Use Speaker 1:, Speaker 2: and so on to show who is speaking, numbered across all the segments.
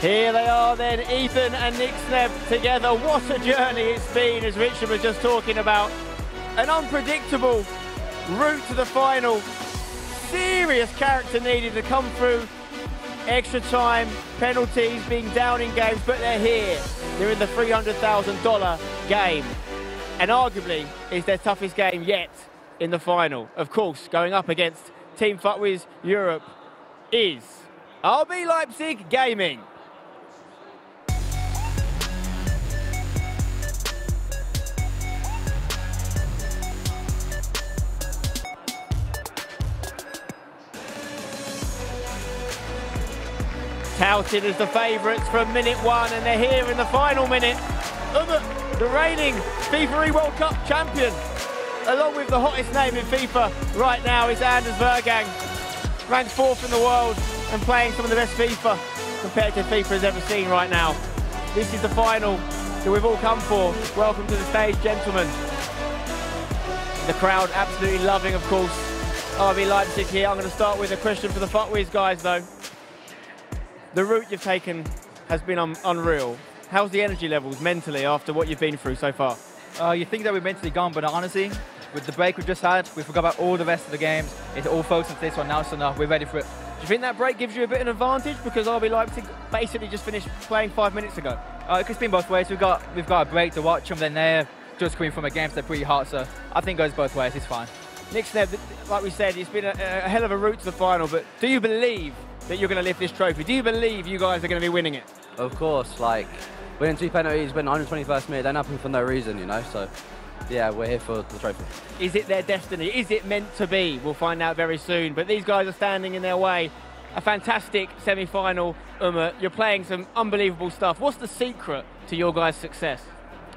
Speaker 1: Here they are then, Ethan and Nick Sneb together. What a journey it's been, as Richard was just talking about. An unpredictable route to the final. Serious character needed to come through. Extra time, penalties, being down in games, but they're here. They're in the $300,000 game. And arguably, is their toughest game yet in the final. Of course, going up against Team FUTWIZ Europe is RB Leipzig Gaming. Touted as the favourites from minute one, and they're here in the final minute. The reigning FIFAe World Cup champion, along with the hottest name in FIFA right now, is Anders Vergang, ranked 4th in the world and playing some of the best FIFA competitive FIFA has ever seen right now. This is the final that we've all come for. Welcome to the stage, gentlemen. The crowd absolutely loving, of course, RB Leipzig here. I'm going to start with a question for the FUTWIZ guys, though. The route you've taken has been unreal. How's the energy levels mentally after what you've been through so far?
Speaker 2: You think that we're mentally gone, but honestly, with the break we've just had, we forgot about all the rest of the games. It's all focused on this one now, so we're ready for it.
Speaker 1: Do you think that break gives you a bit of an advantage because RB Leipzig basically just finished playing 5 minutes ago?
Speaker 2: It could spin both ways. We've got a break to watch them, then they're just coming from a game, so they're pretty hot, so I think it goes both ways. It's fine.
Speaker 1: Nick Sneb, like we said, it's been a hell of a route to the final, but do you believe that you're going to lift this trophy? Do you believe you guys are going to be winning it?
Speaker 3: Of course, like winning 2 penalties, winning 121st minute, don't happen for no reason, you know, so yeah, we're here for the trophy.
Speaker 1: Is it their destiny? Is it meant to be? We'll find out very soon, but these guys are standing in their way. A fantastic semi-final, you're playing some unbelievable stuff. What's the secret to your guys' success?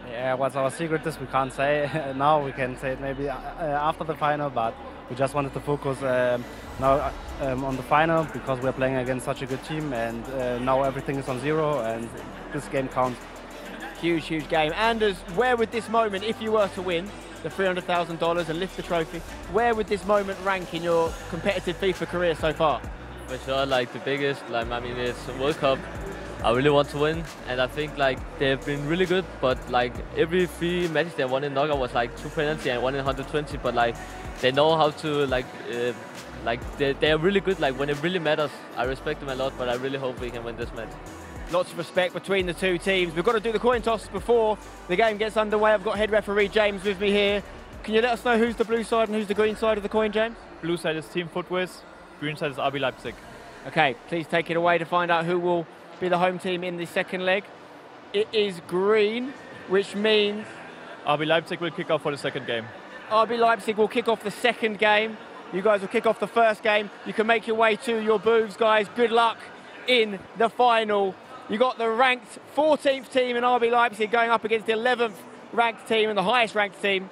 Speaker 4: Yeah, what's our secret is we can't say now. We can say it maybe after the final, but we just wanted to focus now on the final because we're playing against such a good team, and now everything is on zero and this game counts.
Speaker 1: Huge, huge game. Anders, where would this moment, if you were to win the $300,000 and lift the trophy, where would this moment rank in your competitive FIFA career so far?
Speaker 5: For sure, like the biggest, like I mean, it's a World Cup. I really want to win, and I think like they've been really good, but like every 3 matches they won in knockout was like 2 penalty and 1 in 120, but like they know how to like they're really good, like when it really matters. I respect them a lot, but I really hope we can win this match.
Speaker 1: Lots of respect between the two teams. We've got to do the coin toss before the game gets underway. I've got head referee James with me here. Can you let us know who's the blue side and who's the green side of the coin, James?
Speaker 6: Blue side is Team FUTWIZ, green side is RB Leipzig.
Speaker 1: Okay, please take it away to find out who will be the home team in the second leg. It is green, which means
Speaker 6: RB Leipzig will kick off for the second game.
Speaker 1: RB Leipzig will kick off the second game. You guys will kick off the first game. You can make your way to your booths, guys. Good luck in the final. You got the ranked 14th team in RB Leipzig going up against the 11th ranked team and the highest ranked team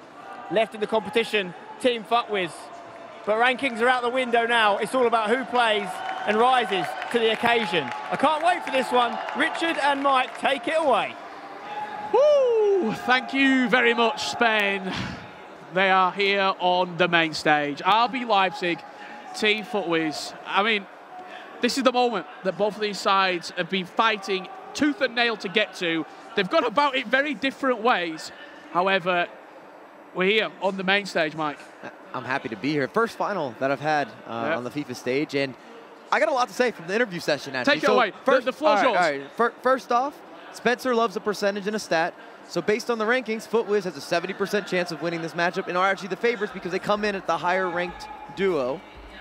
Speaker 1: left in the competition, Team FUTWIZ. But rankings are out the window now. It's all about who plays and rises to the occasion. I can't wait for this one. Richard and Mike, take it away.
Speaker 7: Woo! Thank you very much, Spain. They are here on the main stage. RB Leipzig, Team FUTWIZ. I mean, this is the moment that both of these sides have been fighting tooth and nail to get to. They've gone about it very different ways. However, we're here on the main stage, Mike.
Speaker 8: I'm happy to be here. First final that I've had on the FIFA stage, and I got a lot to say from the interview session, actually.
Speaker 7: Take it away. The floor's yours.
Speaker 8: All right. First off, Spencer loves a percentage and a stat. So based on the rankings, FUTWIZ has a 70% chance of winning this matchup and are actually the favorites because they come in at the higher ranked duo.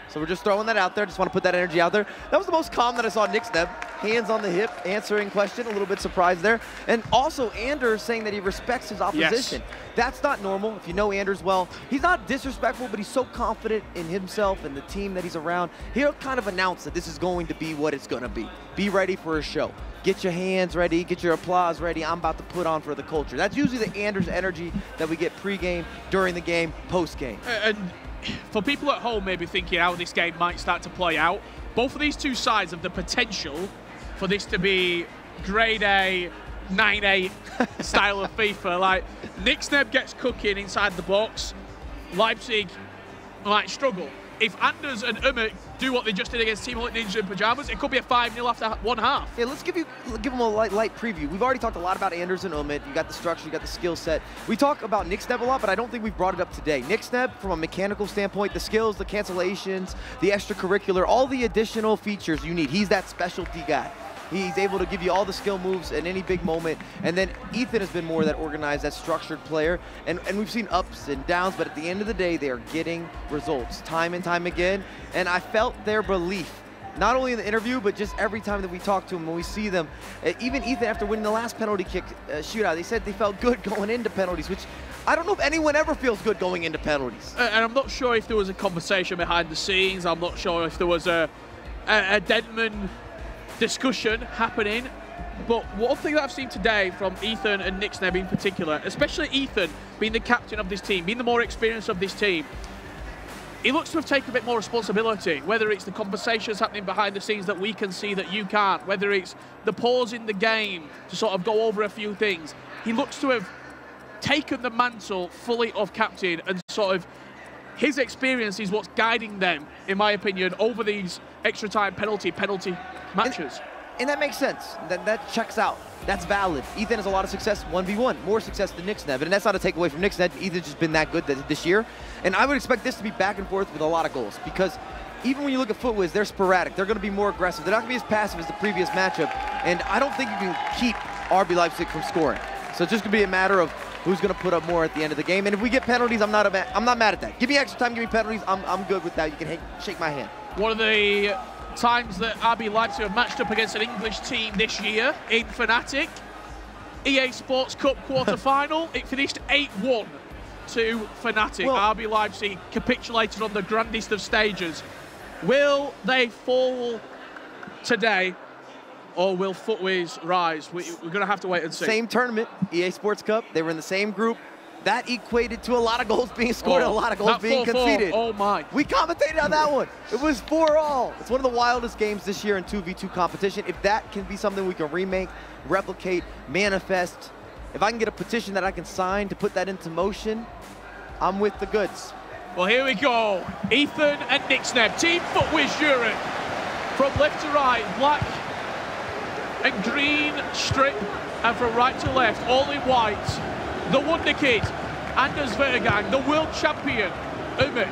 Speaker 8: So we're just throwing that out there. Just want to put that energy out there. That was the most calm that I saw Nick Sneb. Hands on the hip, answering question. A little bit surprised there. And also Anders saying that he respects his opposition.
Speaker 7: Yes.
Speaker 8: That's not normal. If you know Anders well, he's not disrespectful, but he's so confident in himself and the team that he's around. He'll kind of announce that this is going to be what it's going to be. Be ready for a show. Get your hands ready, get your applause ready. I'm about to put on for the culture. That's usually the Anders energy that we get pre-game, during the game, post-game.
Speaker 7: And for people at home maybe thinking how this game might start to play out, both of these two sides have the potential for this to be grade A, 9-8 style of FIFA. Like, Nick Sneb gets cooking inside the box. Leipzig might struggle. if Anders and Umut do what they just did against Team Hulk Ninja in Pyjamas, it could be a 5-0 after one half.
Speaker 8: Yeah, let's give them a light preview. We've already talked a lot about Anders and Umut. You got the structure, you got the skill set. We talk about Nixneb a lot, but I don't think we've brought it up today. Nixneb, from a mechanical standpoint, the skills, the cancellations, the extracurricular, all the additional features you need. He's that specialty guy. He's able to give you all the skill moves at any big moment. And then Ethan has been more that organized, that structured player. And we've seen ups and downs, but at the end of the day, they are getting results time and time again. And I felt their belief, not only in the interview, but just every time that we talk to them, when we see them. Even Ethan, after winning the last penalty kick shootout, they said they felt good going into penalties, which I don't know if anyone ever feels good going into penalties.
Speaker 7: And I'm not sure if there was a conversation behind the scenes. I'm not sure if there was a Denman discussion happening, but one thing that I've seen today from Ethan and Nixneb in particular, especially Ethan being the captain of this team, being the more experienced of this team, he looks to have taken a bit more responsibility, whether it's the conversations happening behind the scenes that we can see that you can't, whether it's the pause in the game to sort of go over a few things. He looks to have taken the mantle fully of captain, and sort of his experience is what's guiding them, in my opinion, over these extra time penalty matches.
Speaker 8: And that makes sense. That checks out. That's valid. Ethan has a lot of success 1v1, more success than Nixneb, and that's not a takeaway from Nixneb. Ethan's just been that good this year, and I would expect this to be back and forth with a lot of goals, because even when you look at FUTWIZ, they're sporadic. They're going to be more aggressive. They're not going to be as passive as the previous matchup, and I don't think you can keep RB Leipzig from scoring. So it's just going to be a matter of who's going to put up more at the end of the game. And if we get penalties, I'm not mad at that. Give me extra time, give me penalties. I'm good with that. You can shake my hand.
Speaker 7: One of the times that RB Leipzig have matched up against an English team this year in Fnatic, EA Sports Cup quarter-final, it finished 8-1 to Fnatic. Well, RB Leipzig capitulated on the grandest of stages. Will they fall today, or will FUTWIZ rise? We're going to have to wait and see.
Speaker 8: Same tournament, EA Sports Cup. They were in the same group. That equated to a lot of goals being scored and a lot of goals being conceded.
Speaker 7: Oh, my.
Speaker 8: We commentated on that one. It was 4-all. It's one of the wildest games this year in 2v2 competition. If that can be something we can remake, replicate, manifest, if I can get a petition that I can sign to put that into motion, I'm with the goods.
Speaker 7: Well, here we go. Ethan and Nixneb, Team FUTWIZ Europe. From left to right, black and green strip, and from right to left, all in white. The Wonder Kid, Anders Vergang, the world champion, Umut.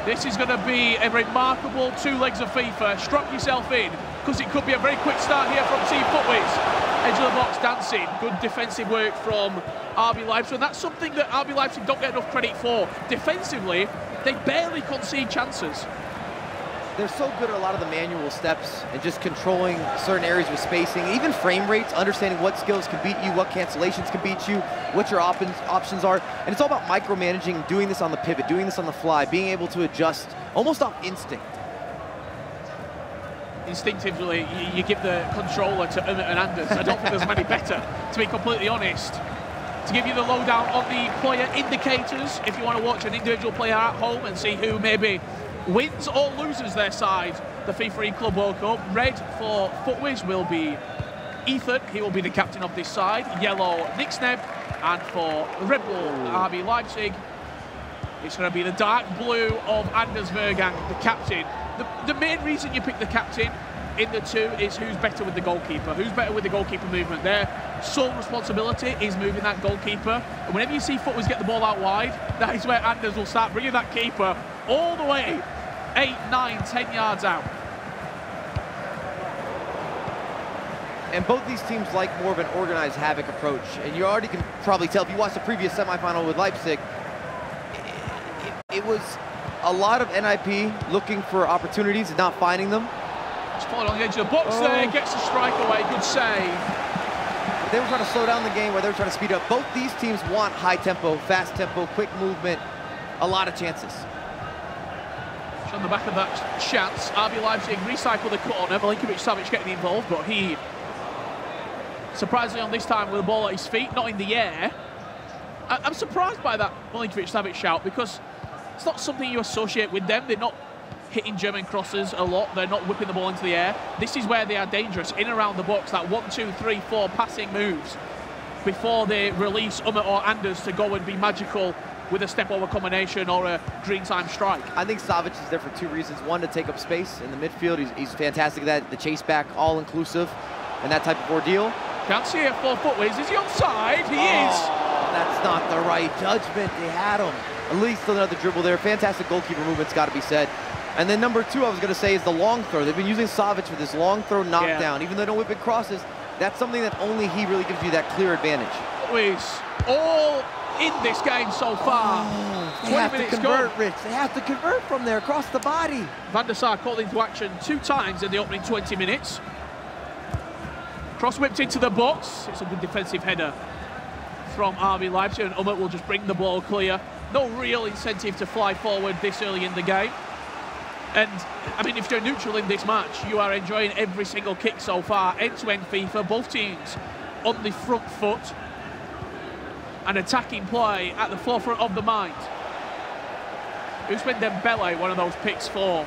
Speaker 7: This is going to be a remarkable 2 legs of FIFA. Strap yourself in, because it could be a very quick start here from Team FUTWIZ. Edge of the box dancing, good defensive work from RB Leipzig, and that's something that RB Leipzig don't get enough credit for. Defensively, they barely concede chances.
Speaker 8: They're so good at a lot of the manual steps and just controlling certain areas with spacing, even frame rates, understanding what skills can beat you, what cancellations can beat you, what your options are. And it's all about micromanaging, doing this on the pivot, doing this on the fly, being able to adjust almost off instinct.
Speaker 7: Instinctively, you give the controller to Umut and Anders. I don't think there's many better, to be completely honest. To give you the lowdown on the player indicators, if you want to watch an individual player at home and see who maybe wins or loses their side, the FIFAe Club World Cup. Red for FUTWIZ will be Ethan. He will be the captain of this side. Yellow, Nixneb. And for Red Bull RB Leipzig, it's going to be the dark blue of Anders Vergang, the captain. The main reason you pick the captain in the two is who's better with the goalkeeper. Who's better with the goalkeeper movement? Their sole responsibility is moving that goalkeeper. And whenever you see FUTWIZ get the ball out wide, that is where Anders will start bringing that keeper all the way 8, 9, 10 yards out.
Speaker 8: And both these teams like more of an organized havoc approach. And you already can probably tell if you watched the previous semifinal with Leipzig, it was a lot of NIP looking for opportunities and not finding them.
Speaker 7: Just followed on the edge of the box there, gets the strike away, good save.
Speaker 8: But they were trying to slow down the game where they were trying to speed up. Both these teams want high tempo, fast tempo, quick movement, a lot of chances.
Speaker 7: On the back of that chance, RB Leipzig recycle the corner. Milinkovic-Savic getting involved, but he surprisingly on this time with the ball at his feet, not in the air. I'm surprised by that Milinkovic-Savic shout, because it's not something you associate with them. They're not hitting German crosses a lot. They're not whipping the ball into the air. This is where they are dangerous, in and around the box, that 1, 2, 3, 4 passing moves before they release Umut or Anders to go and be magical with a step-over combination or a green time strike.
Speaker 8: I think Savic is there for two reasons. One, to take up space in the midfield. He's fantastic at that. The chase back, all-inclusive, and that type of ordeal.
Speaker 7: Can't see it for FUTWIZ. Is he onside? He is.
Speaker 8: That's not the right judgment. They had him. At least another dribble there. Fantastic goalkeeper movement's got to be said. And then number two, I was going to say, is the long throw. They've been using Savic for this long throw knockdown. Even though they don't whip it crosses, that's something that only he really gives you that clear advantage.
Speaker 7: FUTWIZ all in this game so far.
Speaker 8: They have to convert, Rich. They have to convert from there across the body.
Speaker 7: Van der Sar called into action 2 times in the opening 20 minutes. Cross whipped into the box. It's a good defensive header from RB Leipzig, and Umut will just bring the ball clear. No real incentive to fly forward this early in the game. And, I mean, if you're neutral in this match, you are enjoying every single kick so far. End-to-end FIFA, both teams on the front foot. And attacking play at the forefront of the mind. Ousmane Dembele, one of those picks for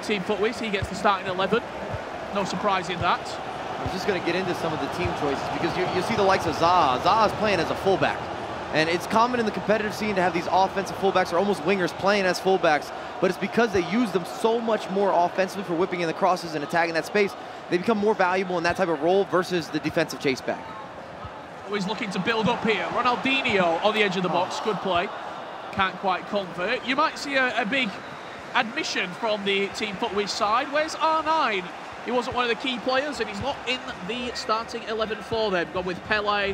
Speaker 7: Team FUTWIZ. He gets the starting 11. No surprise in that.
Speaker 8: I was just going to get into some of the team choices because you see the likes of Zaha. Zaha's playing as a fullback. And it's common in the competitive scene to have these offensive fullbacks or almost wingers playing as fullbacks, but it's because they use them so much more offensively for whipping in the crosses and attacking that space. They become more valuable in that type of role versus the defensive chase back.
Speaker 7: Always looking to build up here. Ronaldinho on the edge of the box. Good play. Can't quite convert. You might see a big admission from the Team FUTWIZ side. Where's R9? He wasn't one of the key players, and he's not in the starting 11 for them. Gone with Pele,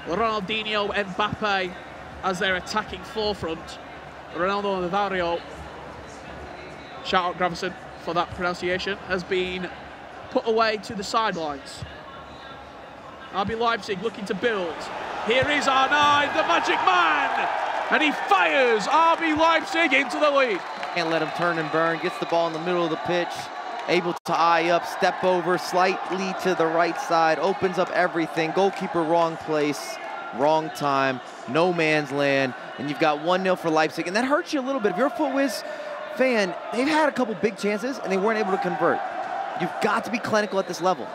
Speaker 7: Ronaldinho, Mbappe as their attacking forefront. Ronaldo Nazario, shout out Gravison for that pronunciation, has been put away to the sidelines. RB Leipzig looking to build. Here is R9, the magic man, and he fires RB Leipzig into the lead.
Speaker 8: Can't let him turn and burn, gets the ball in the middle of the pitch, able to eye up, step over, slightly to the right side, opens up everything. Goalkeeper wrong place, wrong time, no man's land, and you've got 1-0 for Leipzig, and that hurts you a little bit. If you're a FUTWIZ fan, they've had a couple big chances, and they weren't able to convert. You've got to be clinical at this level.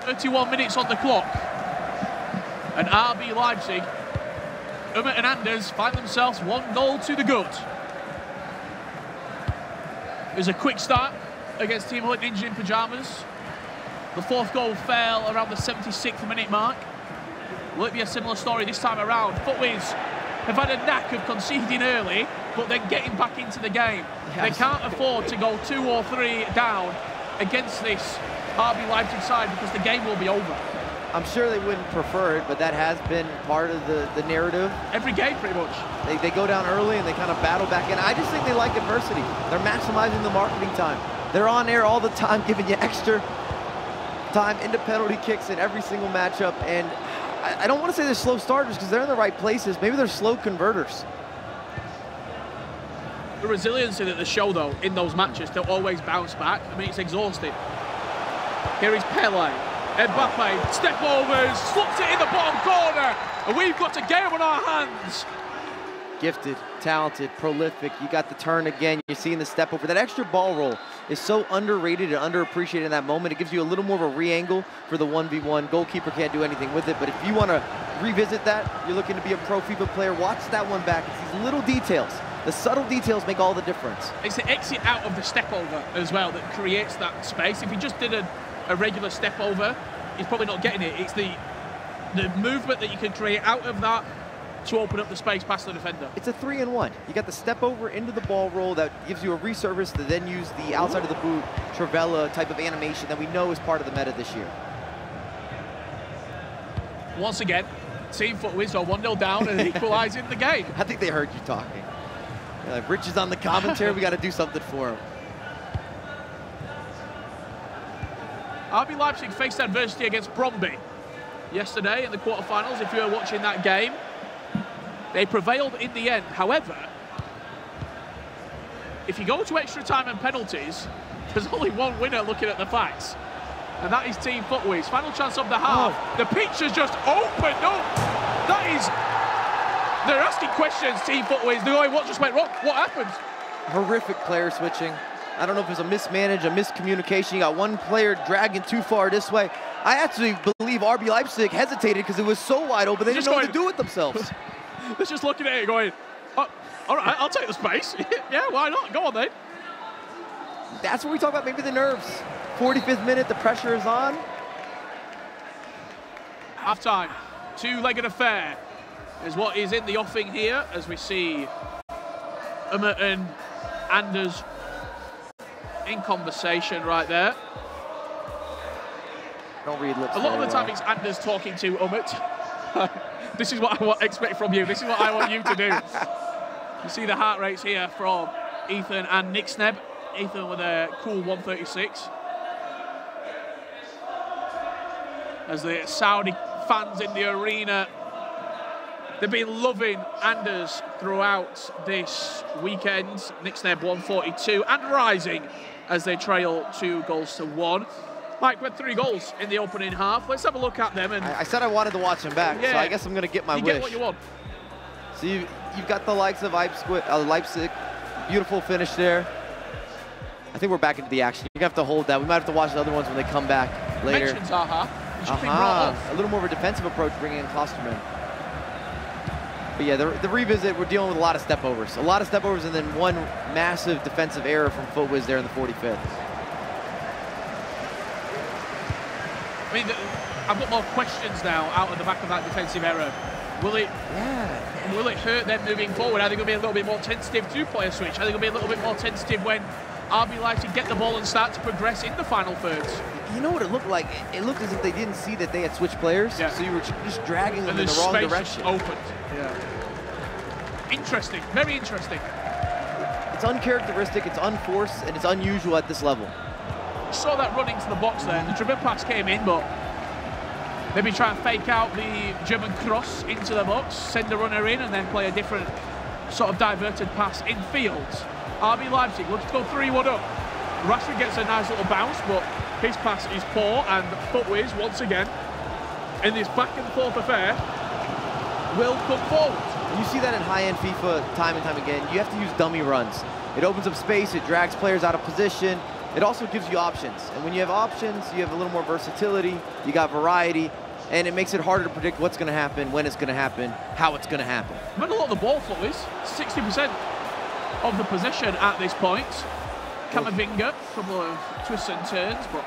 Speaker 7: 31 minutes on the clock, and RB Leipzig, Umut and Anders find themselves 1 goal to the good. It was a quick start against Team Holt Ninja in pyjamas. The 4th goal fell around the 76th minute mark. Will it be a similar story this time around? FUTWIZ have had a knack of conceding early, but then getting back into the game. Yes. They can't afford to go 2 or 3 down against this RB Leipzig side because the game will be over.
Speaker 8: I'm sure they wouldn't prefer it, but that has been part of the narrative.
Speaker 7: Every game, pretty much.
Speaker 8: They go down early and they kind of battle back in. I just think they like adversity. They're maximizing the marketing time. They're on air all the time, giving you extra time into penalty kicks in every single matchup. And I don't want to say they're slow starters because they're in the right places. Maybe they're slow converters.
Speaker 7: The resiliency that they show, though, in those matches, they'll always bounce back. I mean, it's exhausting. Here is Pele. Mbappe, step overs, slots it in the bottom corner, and we've got a game on our hands.
Speaker 8: Gifted, talented, prolific. You got the turn again. You're seeing the step over. That extra ball roll is so underrated and underappreciated in that moment. It gives you a little more of a re-angle for the 1v1. Goalkeeper can't do anything with it, but if you want to revisit that, you're looking to be a pro FIFA player, watch that one back. It's these little details. The subtle details make all the difference.
Speaker 7: It's the exit out of the step over as well that creates that space. If he just did a regular step over, he's probably not getting it. It's the movement that you can create out of that to open up the space past the defender.
Speaker 8: It's a 3-in-1. You got the step over into the ball roll that gives you a resurface to then use the outside of the boot, Trivela type of animation that we know is part of the meta this year.
Speaker 7: Once again, Team FUTWIZ are 1-0 down and equalising the game.
Speaker 8: I think they heard you talking. Like, Rich is on the commentary, we got to do something for him.
Speaker 7: RB Leipzig faced adversity against Brøndby yesterday in the quarterfinals, if you were watching that game. They prevailed in the end. However, if you go to extra time and penalties, there's only one winner looking at the facts, and that is Team FUTWIZ. Final chance of the half. Oh. The pitch has just opened up. That is... They're asking questions, Team FUTWIZ. They're going, what just went wrong? What happened?
Speaker 8: Horrific player switching. I don't know if it's a mismanage, a miscommunication. You got one player dragging too far this way. I actually believe RB Leipzig hesitated because it was so wide open, they didn't know what to do with themselves.
Speaker 7: They're just looking at it going, oh, all right, I'll take the space. Yeah, why not? Go on then.
Speaker 8: That's what we talk about, maybe the nerves. 45th minute, the pressure is on.
Speaker 7: Half-time, two-legged affair is what is in the offing here as we see Umut and Anders in conversation right there.
Speaker 8: Don't read lips.
Speaker 7: A lot of the time it's Anders talking to Umut. This is what I expect from you. This is what I want you to do. You see the heart rates here from Ethan and Nixneb. Ethan with a cool 136. As the Saudi fans in the arena, they've been loving Anders throughout this weekend. Nixneb 142 and rising as they trail 2-1. Mike, we had 3 goals in the opening half. Let's have a look at them. And
Speaker 8: I said I wanted to watch them back, so I guess I'm going to get my wish.
Speaker 7: You get what you want.
Speaker 8: So you've got the likes of Leipzig. Beautiful finish there. I think we're back into the action. You're going to have to hold that. We might have to watch the other ones when they come back later.
Speaker 7: Mentions Aha.
Speaker 8: A little more of a defensive approach bringing in Klosterman. But yeah, the revisit, we're dealing with a lot of step-overs. A lot of step-overs and then one massive defensive error from FUTWIZ there in the 45th.
Speaker 7: I mean, I've got more questions now out of the back of that defensive error. Will it hurt them moving forward? Are they going to be a little bit more tentative to play a switch? Are they going to be a little bit more tentative when RB Leipzig get the ball and start to progress in the final thirds?
Speaker 8: You know what it looked like? It looked as if they didn't see that they had switched players, so you were just dragging them in the wrong direction.
Speaker 7: And the space just opened. Yeah. Interesting, very interesting.
Speaker 8: It's uncharacteristic, it's unforced, and it's unusual at this level.
Speaker 7: Saw that run into the box there. The dribble pass came in, but maybe try and fake out the German cross into the box, send the runner in, and then play a different sort of diverted pass in field. RB Leipzig looks to go 3-1 up. Rashford gets a nice little bounce, but his pass is poor, and FUTWIZ, once again, in this back and forth affair, will come forward.
Speaker 8: You see that in high-end FIFA time and time again. You have to use dummy runs. It opens up space, it drags players out of position. It also gives you options. And when you have options, you have a little more versatility, you got variety, and it makes it harder to predict what's going to happen, when it's going to happen, how it's going to happen.
Speaker 7: But a lot of the ball, FUTWIZ, 60% of the possession at this point. Kamavinga, a couple of twists and turns, but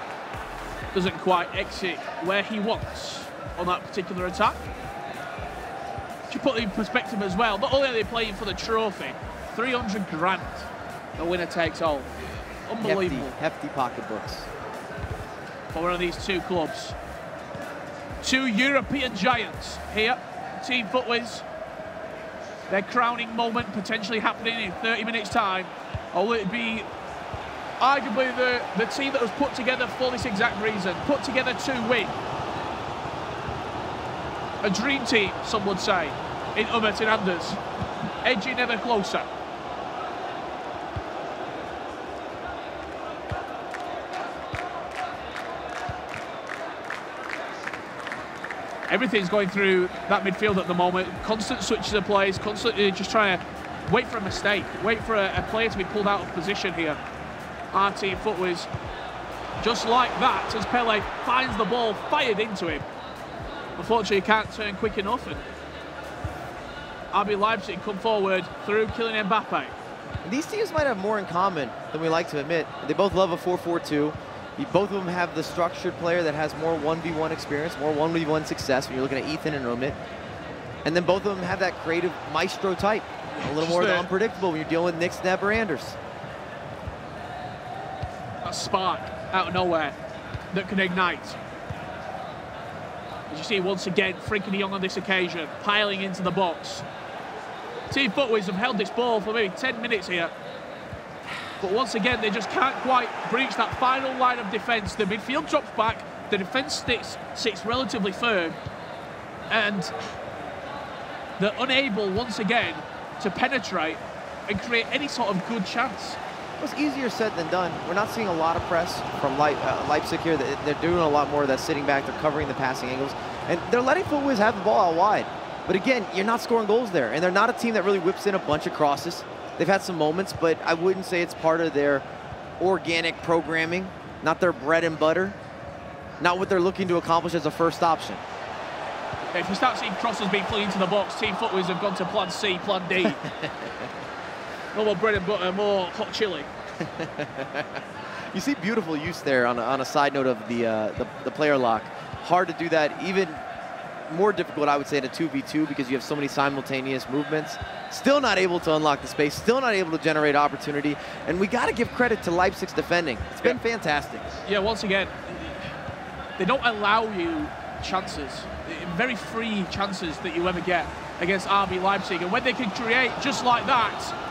Speaker 7: doesn't quite exit where he wants on that particular attack. To put it in perspective as well, not only are they playing for the trophy, 300 grand, the winner takes all. Unbelievable.
Speaker 8: Hefty pocketbooks.
Speaker 7: For one of these two clubs. Two European giants here, Team FUTWIZ. Their crowning moment potentially happening in 30 minutes' time. Or will it be arguably the team that was put together for this exact reason, put together to win? A dream team, some would say, in Umut and Anders. Edging ever closer. Everything's going through that midfield at the moment. Constant switches of plays, constantly just trying to wait for a mistake, wait for a player to be pulled out of position here. Our team, FUTWIZ, just like that, as Pele finds the ball fired into him. Unfortunately, he can't turn quick enough, and RB Leipzig come forward through Kylian Mbappe.
Speaker 8: These teams might have more in common than we like to admit. They both love a 4-4-2. Both of them have the structured player that has more 1v1 experience, more 1v1 success when you're looking at Ethan and Umut. And then both of them have that creative maestro type. A little more unpredictable when you're dealing with Nixneb or Anders.
Speaker 7: A spark out of nowhere that can ignite. As you see, once again, Frenkie de Jong on this occasion, piling into the box. Team FUTWIZ have held this ball for maybe 10 minutes here. But once again, they just can't quite breach that final line of defence. The midfield drops back, the defence sits relatively firm, and they're unable, once again, to penetrate and create any sort of good chance.
Speaker 8: It's easier said than done. We're not seeing a lot of press from Leipzig here. They're doing a lot more of that sitting back. They're covering the passing angles. And they're letting FUTWIZ have the ball out wide. But again, you're not scoring goals there. And they're not a team that really whips in a bunch of crosses. They've had some moments, but I wouldn't say it's part of their organic programming, not their bread and butter, not what they're looking to accomplish as a first option.
Speaker 7: If you start seeing crosses being flung into the box, Team FUTWIZ have gone to plan C, plan D. No more bread and butter, more hot chili.
Speaker 8: You see beautiful use there on a side note of the player lock. Hard to do that, even more difficult, I would say, in a 2v2 because you have so many simultaneous movements. Still not able to unlock the space, still not able to generate opportunity, and we got to give credit to Leipzig's defending. It's been fantastic.
Speaker 7: Yeah, once again, they don't allow you chances, very free chances that you ever get against RB Leipzig, and when they can create just like that,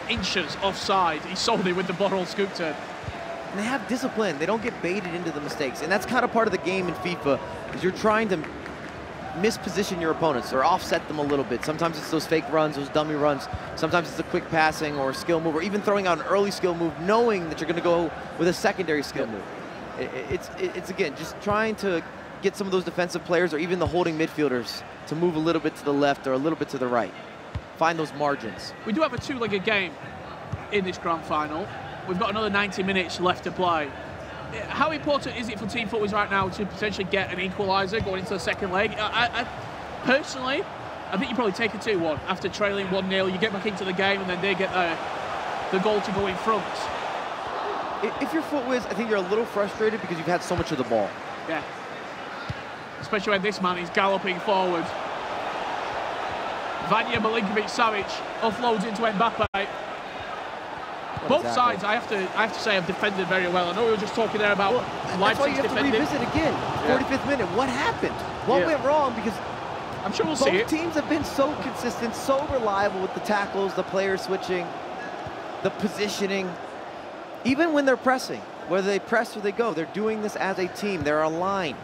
Speaker 7: inches offside, he sold it with the bottle scoop turn.
Speaker 8: And they have discipline. They don't get baited into the mistakes. And that's kind of part of the game in FIFA, is you're trying to misposition your opponents or offset them a little bit. Sometimes it's those fake runs, those dummy runs. Sometimes it's a quick passing or a skill move, or even throwing out an early skill move, knowing that you're going to go with a secondary skill move. It's again, just trying to get some of those defensive players or even the holding midfielders to move a little bit to the left or a little bit to the right. Find those margins.
Speaker 7: We do have a two-legged game in this grand final. We've got another 90 minutes left to play. How important is it for Team FUTWIZ right now to potentially get an equaliser going into the second leg? Personally, I think you probably take a 2-1 after trailing 1-0. You get back into the game and then they get the goal to go in front.
Speaker 8: If you're FUTWIZ, I think you're a little frustrated because you've had so much of the ball.
Speaker 7: Yeah. Especially when this man is galloping forward. Vanja Milinkovic-Savic offloads into Mbappe. Both sides, I have to say, have defended very well. I know we were just talking there about Leipzig's defending.
Speaker 8: That's why you have to revisit again. 45th minute. What happened? What went wrong? Because
Speaker 7: I'm sure we'll see it.
Speaker 8: Both teams have been so consistent, so reliable with the tackles, the player switching, the positioning. Even when they're pressing, whether they press or they go, they're doing this as a team. They're aligned.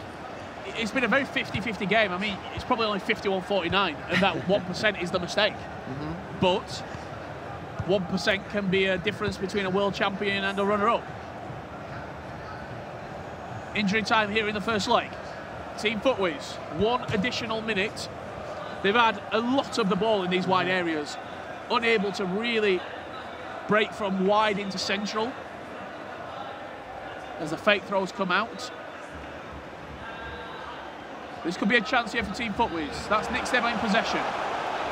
Speaker 7: It's been a very 50-50 game. I mean, it's probably only 51-49, and that 1% is the mistake. But 1% can be a difference between a world champion and a runner-up. Injury time here in the first leg. Team FUTWIZ, 1 additional minute. They've had a lot of the ball in these wide areas, unable to really break from wide into central as the fake throws come out. This could be a chance here for Team FUTWIZ. That's Nick Steba in possession.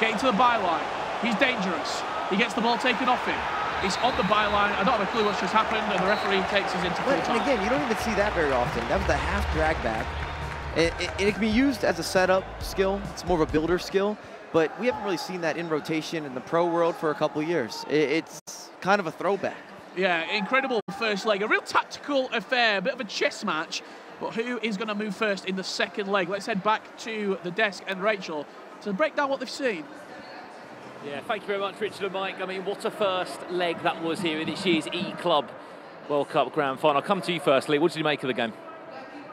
Speaker 7: Getting to the byline. He's dangerous. He gets the ball taken off him. He's on the byline. I don't have a clue what's just happened, and the referee takes us into full time.
Speaker 8: And again, you don't even see that very often. That was the half drag back. It can be used as a setup skill. It's more of a builder skill, but we haven't really seen that in rotation in the pro world for a couple of years. It's kind of a throwback.
Speaker 7: Yeah, incredible first leg. A real tactical affair, a bit of a chess match. But who is going to move first in the second leg? Let's head back to the desk and Rachel to break down what they've seen.
Speaker 9: Yeah, thank you very much, Richard and Mike. I mean, what a first leg that was here in this year's E-Club World Cup Grand Final. I'll come to you first, Lee. What did you make of the game?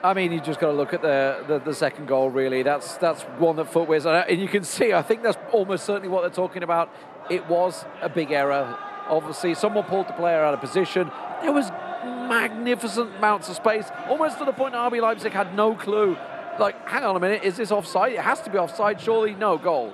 Speaker 10: I mean, you just got to look at the second goal, really. That's one that FUTWIZ, and you can see, I think that's almost certainly what they're talking about. It was a big error. Obviously, someone pulled the player out of position. There was magnificent amounts of space, almost to the point RB Leipzig had no clue. Like, hang on a minute, is this offside? It has to be offside, surely. No, goal.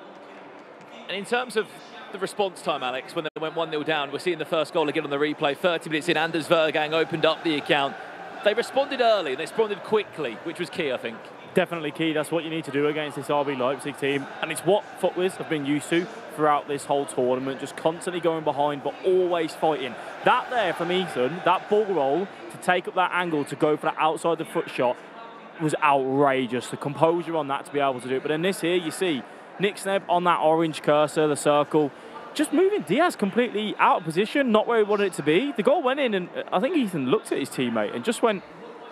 Speaker 9: And in terms of the response time, Alex, when they went 1-0 down, we're seeing the first goal again on the replay. 30 minutes in, Anders Vergang opened up the account. They responded early, and they responded quickly, which was key, I think.
Speaker 11: Definitely key. That's what you need to do against this RB Leipzig team. And it's what FUTWIZ have been used to throughout this whole tournament, just constantly going behind, but always fighting. That there from Ethan, that ball roll, to take up that angle, to go for that outside the foot shot, was outrageous. The composure on that to be able to do it. But in this here, you see Nick Sneb on that orange cursor, the circle, just moving Diaz completely out of position, not where he wanted it to be. The goal went in, and I think Ethan looked at his teammate and just went,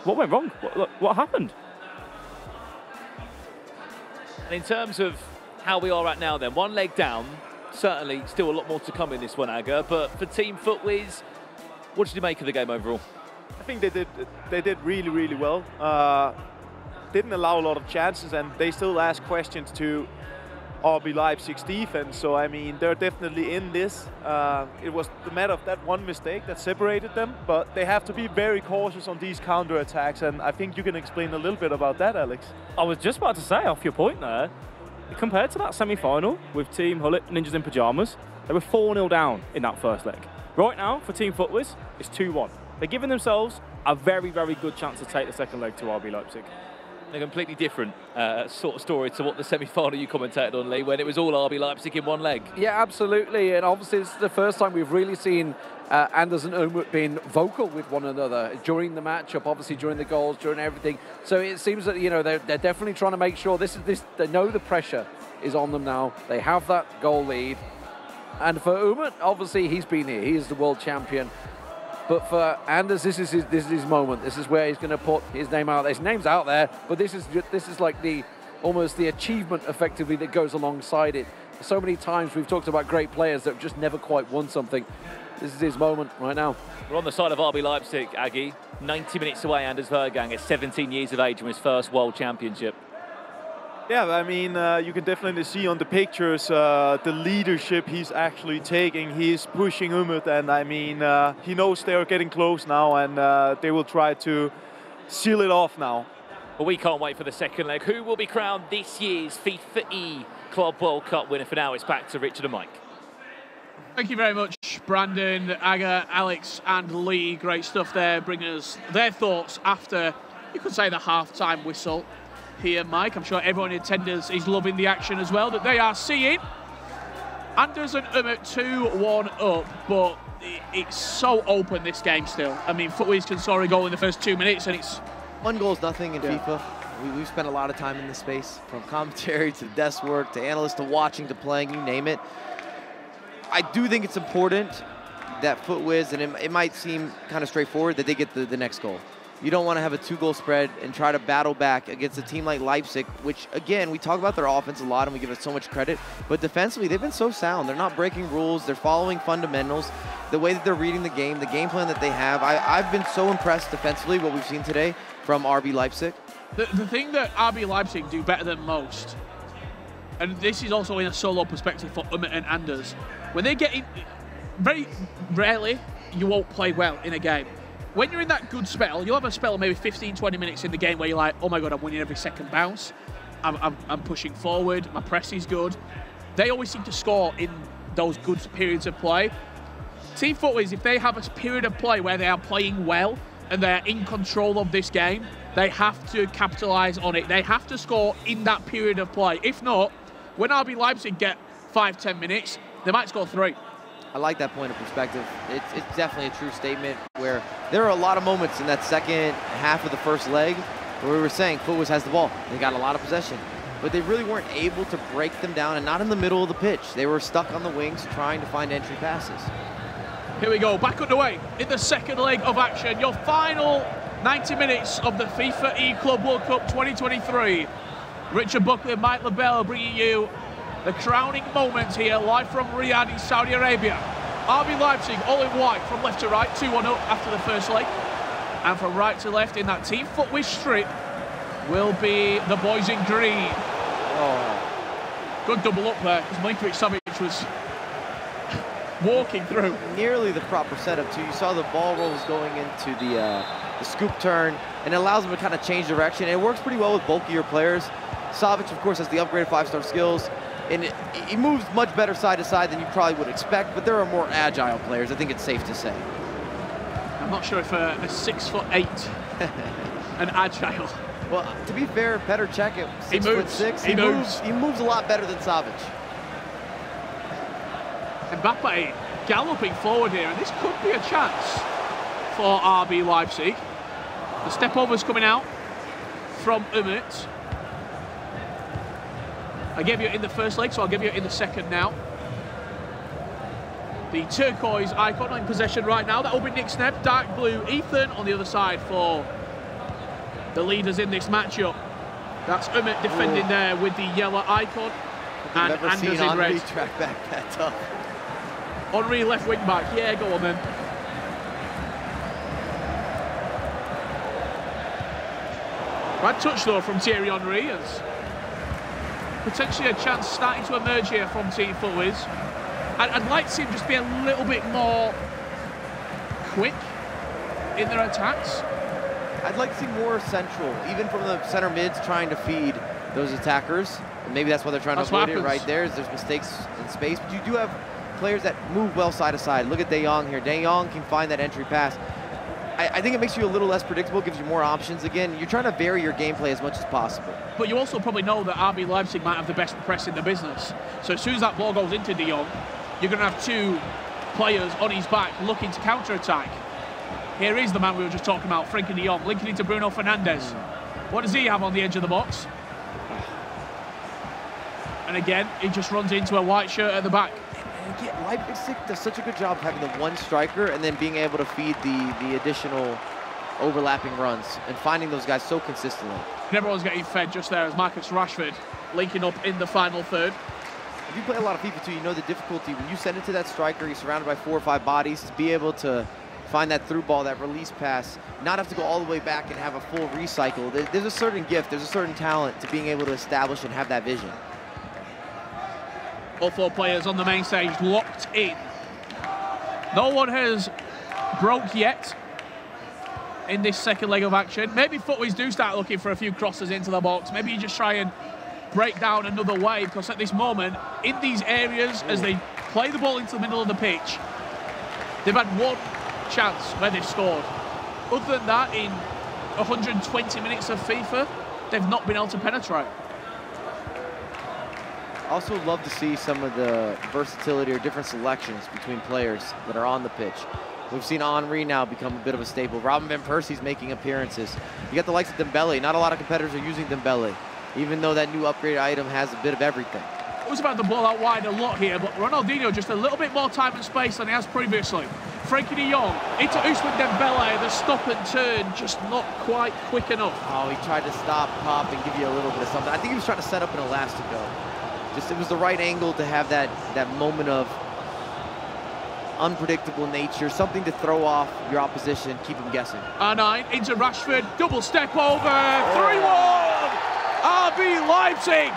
Speaker 11: what went wrong? What happened?
Speaker 9: And in terms of how we are at now then, 1 leg down, certainly still a lot more to come in this one, Aga, but for Team FUTWIZ, what did you make of the game overall?
Speaker 12: I think they did really, really well. Didn't allow a lot of chances, and they still ask questions to RB Leipzig's defense, so I mean, they're definitely in this. It was the matter of that one mistake that separated them, but they have to be very cautious on these counter-attacks, and I think you can explain a little bit about that, Alex.
Speaker 11: I was just about to say, off your point there, compared to that semi-final with Team Hullet Ninjas in Pyjamas, they were 4-0 down in that first leg. Right now, for Team FUTWIZ, it's 2-1. They're giving themselves a very, very good chance to take the second leg to RB Leipzig.
Speaker 9: A completely different sort of story to what the semi-final you commentated on, Lee, when it was all RB Leipzig in one leg.
Speaker 10: Yeah, absolutely. And obviously, it's the first time we've really seen Anders and Umut being vocal with one another during the matchup, obviously during the goals, during everything. So it seems that, you know, they're definitely trying to make sure they know the pressure is on them now. They have that goal lead. And for Umut, obviously, he's been here. He is the world champion. But for Anders, this is his moment. This is where he's going to put his name out there. His name's out there, but this is like almost the achievement, effectively, that goes alongside it. So many times we've talked about great players that have just never quite won something. This is his moment right now.
Speaker 9: We're on the side of RB Leipzig, Aggie. 90 minutes away, Anders Vergang at 17 years of age from his first World Championship.
Speaker 12: Yeah, I mean, you can definitely see on the pictures the leadership he's actually taking. He's pushing Umut, and I mean, he knows they're getting close now, and they will try to seal it off now.
Speaker 9: Well, we can't wait for the second leg. Who will be crowned this year's FIFAe Club World Cup winner? For now, it's back to Richard and Mike.
Speaker 7: Thank you very much, Brandon, Aga, Alex and Lee. Great stuff there, bringing us their thoughts after, you could say, the half-time whistle. Here, Mike, I'm sure everyone in attendance is loving the action as well that they are seeing. Anders and Umut 2-1 up, but it's so open, this game still. I mean, FUTWIZ can score a goal in the first 2 minutes, and it's...
Speaker 8: 1 goal is nothing in FIFA. We've spent a lot of time in this space, from commentary to desk work to analysts to watching to playing, you name it. I do think it's important that FUTWIZ, and it might seem kind of straightforward, that they get the next goal. You don't want to have a 2-goal spread and try to battle back against a team like Leipzig, which, again, we talk about their offense a lot and we give it so much credit, but defensively, they've been so sound. They're not breaking rules. They're following fundamentals, the way that they're reading the game plan that they have. I've been so impressed defensively, what we've seen today from RB Leipzig.
Speaker 7: The thing that RB Leipzig do better than most, and this is also in a solo perspective for Umut and Anders, when they get in, very rarely you won't play well in a game. When you're in that good spell, you'll have a spell of maybe 15, 20 minutes in the game where you're like, oh my God, I'm winning every second bounce. I'm pushing forward, my press is good. They always seem to score in those good periods of play. Team FUTWIZ, if they have a period of play where they are playing well and they're in control of this game, they have to capitalise on it. They have to score in that period of play. If not, when RB Leipzig get 5-10 minutes, they might score 3.
Speaker 8: I like that point of perspective. It's definitely a true statement where there are a lot of moments in that second half of the first leg where we were saying FUTWIZ has the ball. They got a lot of possession, but they really weren't able to break them down, and not in the middle of the pitch. They were stuck on the wings trying to find entry passes.
Speaker 7: Here we go, back underway in the second leg of action. Your final 90 minutes of the FIFAe Club World Cup 2023. Richard Buckley and Mike LaBelle bringing you the crowning moments here, live from Riyadh in Saudi Arabia. RB Leipzig all in white from left to right, 2-1 up after the first leg. And from right to left in that Team FUTWIZ strip will be the boys in green. Oh. Good double up there, because Milinkovic-Savic was walking through.
Speaker 8: Nearly the proper setup too. You saw the ball rolls going into the scoop turn, and it allows them to kind of change direction. And it works pretty well with bulkier players. Savic, of course, has the upgraded 5-star skills. And he moves much better side to side than you probably would expect, but there are more agile players, I think it's safe to say.
Speaker 7: I'm not sure if a 6'8" and agile.
Speaker 8: Well, to be fair, Petr Cech at 6'6", he moves a lot better than Savic.
Speaker 7: Mbappe galloping forward here, and this could be a chance for RB Leipzig. The step over's coming out from Umut. I gave you it in the first leg, so I'll give you it in the second now. The turquoise icon in possession right now. That will be Nick Sneb. Dark blue, Ethan on the other side for the leaders in this matchup. That's Umut defending there with the yellow icon. And Anders in red.
Speaker 8: Track back that tough.
Speaker 7: Henry left wing back. Yeah, go on then. Bad touch though from Thierry Henry. As potentially a chance starting to emerge here from Team FUTWIZ. I'd like to see them just be a little bit more quick in their attacks.
Speaker 8: I'd like to see more central, even from the center mids trying to feed those attackers. And maybe that's why they're trying to avoid it right there, is there's mistakes in space. But you do have players that move well side to side. Look at De Jong here. De Jong can find that entry pass. I think it makes you a little less predictable, gives you more options. Again, you're trying to vary your gameplay as much as possible.
Speaker 7: But you also probably know that RB Leipzig might have the best press in the business. So as soon as that ball goes into De Jong, you're going to have two players on his back looking to counter-attack. Here is the man we were just talking about, Frenkie de Jong, linking into Bruno Fernandes. What does he have on the edge of the box? And again, he just runs into a white shirt at the back.
Speaker 8: And again, Leipzig does such a good job of having the one striker and then being able to feed the additional overlapping runs and finding those guys so consistently.
Speaker 7: And everyone's getting fed just there as Marcus Rashford linking up in the final third.
Speaker 8: If you play a lot of FIFA too, you know the difficulty when you send it to that striker, you're surrounded by 4 or 5 bodies, to be able to find that through ball, that release pass, not have to go all the way back and have a full recycle. There's a certain gift, there's a certain talent to being able to establish and have that vision.
Speaker 7: All 4 players on the main stage locked in. No one has broke yet in this second leg of action. Maybe FUTWIZ do start looking for a few crosses into the box. Maybe you just try and break down another way, because at this moment, in these areas, as they play the ball into the middle of the pitch, they've had one chance where they've scored. Other than that, in 120 minutes of FIFA, they've not been able to penetrate.
Speaker 8: Also love to see some of the versatility or different selections between players that are on the pitch. We've seen Henry now become a bit of a staple. Robin Van Persie's making appearances. You got the likes of Dembele. Not a lot of competitors are using Dembele, even though that new upgraded item has a bit of everything.
Speaker 7: It was about the ball out wide a lot here, but Ronaldinho just a little bit more time and space than he has previously. Frenkie de Jong into Ousmane Dembele, the stop and turn just not quite quick enough.
Speaker 8: Oh, he tried to stop, pop, and give you a little bit of something. I think he was trying to set up an Elastico. Just it was the right angle to have that moment of unpredictable nature, something to throw off your opposition, keep them guessing.
Speaker 7: R9 into Rashford, double step over, 3-1, RB Leipzig.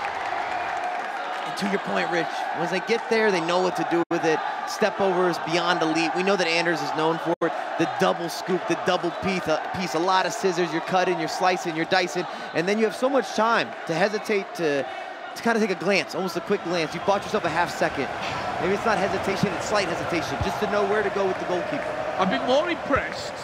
Speaker 8: And to your point, Rich, once they get there, they know what to do with it. Step over is beyond elite. We know that Anders is known for it. The double scoop, the double piece, a lot of scissors. You're cutting, you're slicing, you're dicing, and then you have so much time to hesitate to kind of take a glance, almost a quick glance. You bought yourself a half second. Maybe it's not hesitation, it's slight hesitation, just to know where to go with the goalkeeper.
Speaker 7: I've been more impressed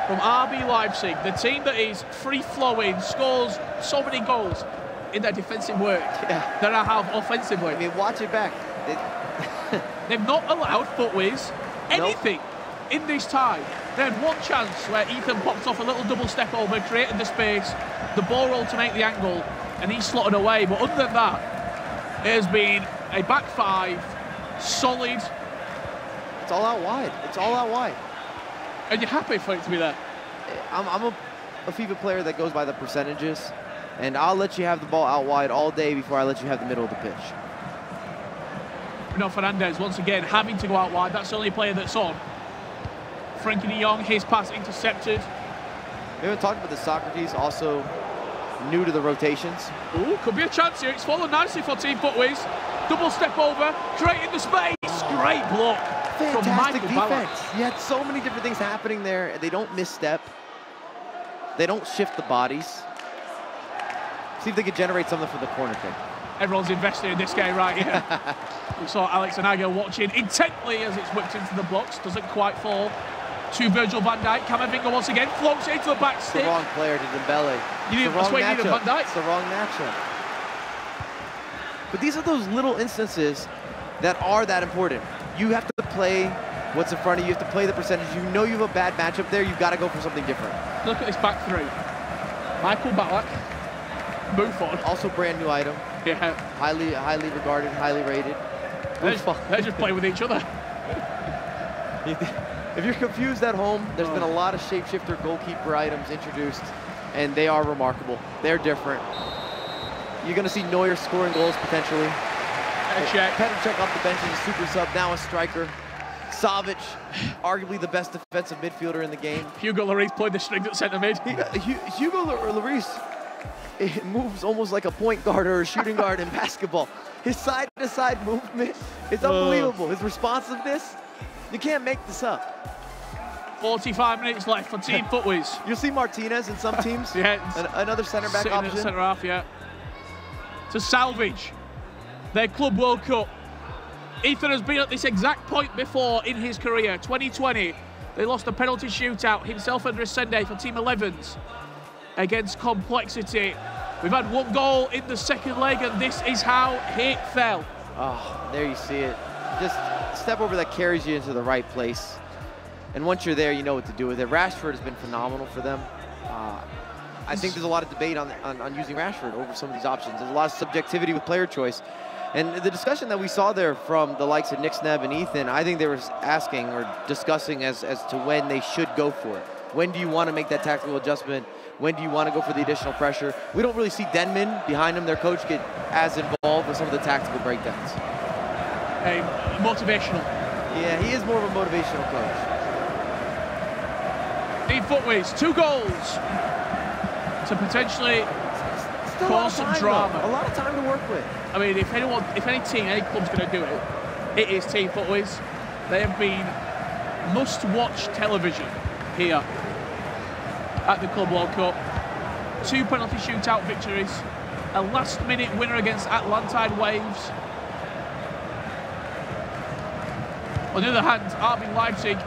Speaker 7: from RB Leipzig, the team that is free-flowing, scores so many goals in their defensive work than I have offensively.
Speaker 8: I mean, watch it back.
Speaker 7: They've not allowed FUTWIZ anything in this tie. They had one chance where Ethan popped off a little double step over, created the space, the ball rolled to make the angle, and he slotted away. But other than that, it has been a back 5, solid.
Speaker 8: It's all out wide. It's all out wide.
Speaker 7: And you're happy for it to be there?
Speaker 8: I'm a FIFA player that goes by the percentages, and I'll let you have the ball out wide all day before I let you have the middle of the pitch.
Speaker 7: Bruno Fernandes, once again, having to go out wide. That's the only player that's on. Frenkie de Jong, his pass intercepted.
Speaker 8: We haven't talked about the Socrates, also new to the rotations.
Speaker 7: Ooh, could be a chance here. It's fallen nicely for Team FUTWIZ. Double step over, creating the space. Great block from
Speaker 8: Fantastic
Speaker 7: Michael
Speaker 8: defense.
Speaker 7: Ballack.
Speaker 8: You had so many different things happening there. They don't misstep. They don't shift the bodies. See if they could generate something for the corner kick.
Speaker 7: Everyone's invested in this game right here. We saw Alex Anago watching intently as it's whipped into the blocks. Doesn't quite fall to Virgil van Dijk. Camavinga once again floats it into the back stick.
Speaker 8: It's the wrong player to Dembele.
Speaker 7: That's why you need a Van Dijk.
Speaker 8: It's the wrong matchup. But these are those little instances that are that important. You have to play what's in front of you. You have to play the percentage. You know you have a bad matchup there. You've got to go for something different.
Speaker 7: Look at this back 3. Michael Ballack. Buffon.
Speaker 8: Also brand new item.
Speaker 7: Yeah.
Speaker 8: Highly regarded, highly rated.
Speaker 7: They just play with each other.
Speaker 8: If you're confused at home, there's been a lot of shapeshifter goalkeeper items introduced, and they are remarkable. They're different. You're going to see Neuer scoring goals potentially. Petr Cech off the bench as a super sub, now a striker. Savic, arguably the best defensive midfielder in the game.
Speaker 7: Hugo Lloris played the strings at centre mid.
Speaker 8: Hugo Lloris, it moves almost like a point guard or a shooting guard in basketball. His side-to-side movement is unbelievable. His responsiveness, you can't make this up.
Speaker 7: 45 minutes left for Team FUTWIZ.
Speaker 8: You'll see Martinez in some teams. Another center back
Speaker 7: option.
Speaker 8: option.
Speaker 7: Centre half, to salvage their Club World Cup Ethan has been at this exact point before in his career. 2020, they lost a penalty shootout, himself and Resende for Team 11s against Complexity. We've had 1 goal in the second leg, and this is how it fell.
Speaker 8: Oh, there you see it. Just a step over that carries you into the right place. And once you're there, you know what to do with it. Rashford has been phenomenal for them. I think there's a lot of debate on using Rashford over some of these options. There's a lot of subjectivity with player choice. And the discussion that we saw there from the likes of Nick Sneb and Ethan, I think they were asking or discussing as to when they should go for it. When do you want to make that tactical adjustment? When do you want to go for the additional pressure? We don't really see Denman behind him, their coach, get as involved with some of the tactical breakdowns.
Speaker 7: Hey, motivational.
Speaker 8: Yeah, he is more of a motivational coach.
Speaker 7: Team FUTWIZ, 2 goals to potentially cause some drama.
Speaker 8: A lot of time to work with.
Speaker 7: I mean, if any team, any club's going to do it, it is Team FUTWIZ. They have been must-watch television here at the Club World Cup. 2 penalty shootout victories, a last-minute winner against Atlantide Waves. On the other hand, RB Leipzig,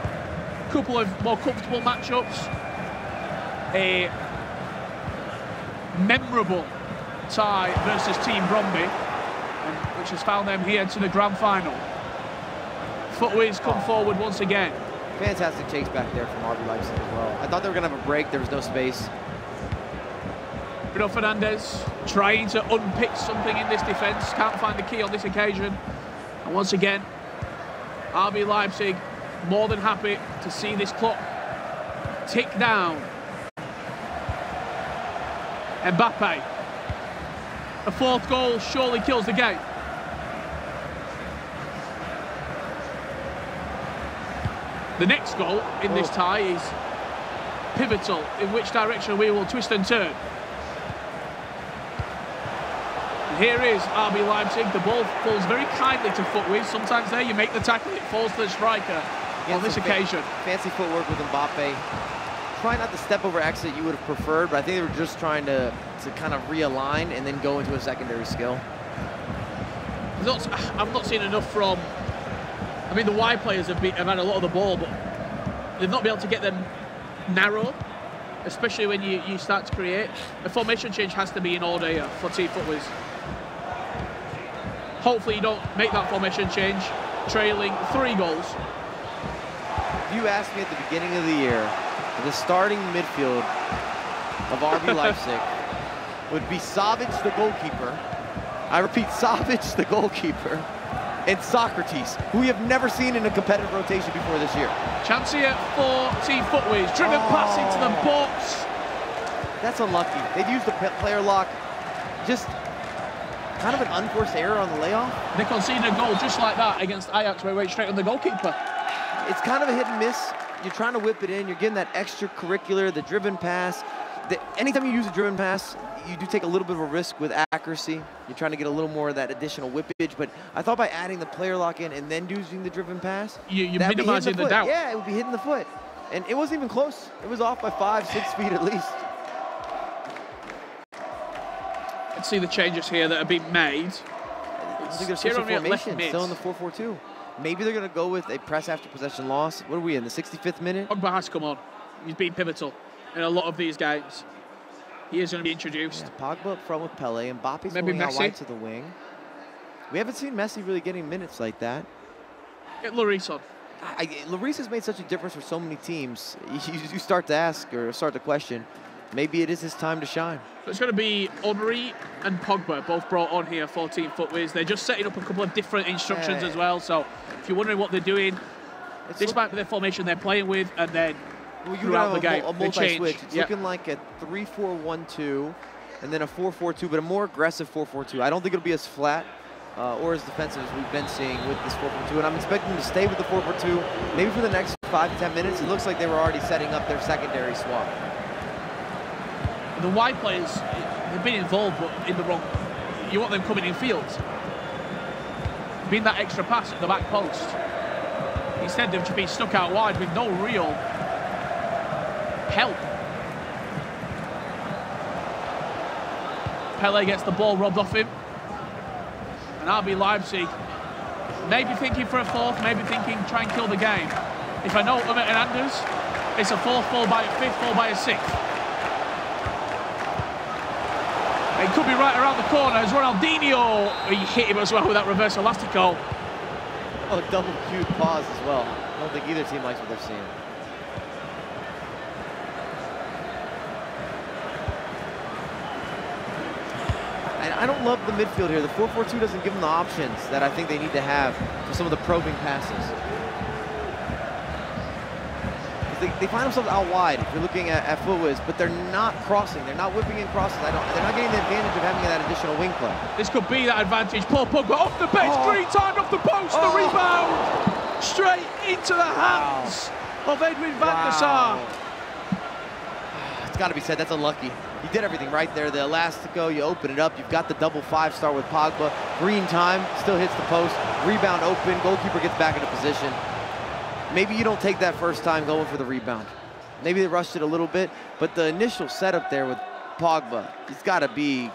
Speaker 7: couple of more comfortable matchups, a memorable tie versus Team Bromby, which has found them here to the grand final. FUTWIZ come forward once again.
Speaker 8: Fantastic chase back there from RB Leipzig as well. I thought they were going to have a break. There was no space.
Speaker 7: Bruno Fernandes trying to unpick something in this defence. Can't find the key on this occasion. And once again, RB Leipzig more than happy to see this clock tick down. Mbappe. A 4th goal surely kills the game. The next goal in this tie is pivotal in which direction we will twist and turn. And here is RB Leipzig. The ball falls very kindly to FUTWIZ. Sometimes there you make the tackle, it falls to the striker on this occasion.
Speaker 8: Fancy footwork with Mbappe. Try not to step over exit you would have preferred, but I think they were just trying to kind of realign and then go into a secondary skill.
Speaker 7: I've not seen enough from... I mean, the wide players have had a lot of the ball, but they've not been able to get them narrow, especially when you start to create. A formation change has to be in order here for Team FUTWIZ. Hopefully you don't make that formation change, trailing 3 goals.
Speaker 8: If you asked me at the beginning of the year, the starting midfield of RB Leipzig would be Savic, the goalkeeper. I repeat, Savic, the goalkeeper, and Socrates, who we have never seen in a competitive rotation before this year.
Speaker 7: Chance here for Team FUTWIZ. Driven pass into the box.
Speaker 8: That's unlucky. They've used the player lock. Just kind of an unforced error on the layoff.
Speaker 7: They conceded a goal just like that against Ajax, where we went straight on the goalkeeper.
Speaker 8: It's kind of a hit and miss. You're trying to whip it in. You're getting that extracurricular, the driven pass. Anytime you use a driven pass, you do take a little bit of a risk with accuracy. You're trying to get a little more of that additional whippage. But I thought by adding the player lock in and then using the driven pass,
Speaker 7: you're minimizing the doubt.
Speaker 8: Yeah, it would be hitting the foot. And it wasn't even close. It was off by 5-6 feet at least.
Speaker 7: Let's see the changes here that have been made.
Speaker 8: I think there's still formation, still in the 4-4-2. Maybe they're going to go with a press after possession loss. What are we in, the 65th minute?
Speaker 7: Pogba has come on. He's been pivotal in a lot of these games. He is going to be introduced.
Speaker 8: Yeah, Pogba up front with Pele, and Mbappe's moving out wide to the wing. We haven't seen Messi really getting minutes like that.
Speaker 7: Get Lloris on.
Speaker 8: Lloris has made such a difference for so many teams. You start to ask or start to question, maybe it is his time to shine.
Speaker 7: So it's going to be Henry and Pogba, both brought on here for Team FUTWIZ. They're just setting up a couple of different instructions as well. So if you're wondering what they're doing, this might be their formation they're playing with, and then throughout the game,
Speaker 8: a multi-switch. It's looking like a 3-4-1-2, and then a 4-4-2, but a more aggressive 4-4-2. I don't think it'll be as flat or as defensive as we've been seeing with this 4-4-2, and I'm expecting them to stay with the 4-4-2 maybe for the next 5 to 10 minutes. It looks like they were already setting up their secondary swap.
Speaker 7: The wide players, they've been involved, but in the wrong. You want them coming in fields. Being that extra pass at the back post. Instead, they've just been stuck out wide with no real help. Pele gets the ball robbed off him. And RB Leipzig maybe thinking for a fourth, maybe thinking try and kill the game. If I know Umut and Anders, it's a fourth, followed by a fifth, followed by a sixth. It could be right around the corner as Ronaldinho, he hit him as well with that reverse elastico.
Speaker 8: Oh, double cute pause as well. I don't think either team likes what they're seeing. And I don't love the midfield here. The 4-4-2 doesn't give them the options that I think they need to have for some of the probing passes. They find themselves out wide if you're looking at FUTWIZ, but they're not crossing. They're not whipping in crosses. They're not getting the advantage of having that additional wing play.
Speaker 7: This could be that advantage. Paul Pogba off the bench, green timed off the post, the rebound straight into the hands of Edwin van der Sar.
Speaker 8: It's got to be said, that's unlucky. You did everything right there. The elastico, you open it up. You've got the double 5-star with Pogba. Green time, still hits the post. Rebound open, goalkeeper gets back into position. Maybe you don't take that first time going for the rebound. Maybe they rushed it a little bit, but the initial setup there with Pogba, he's got to be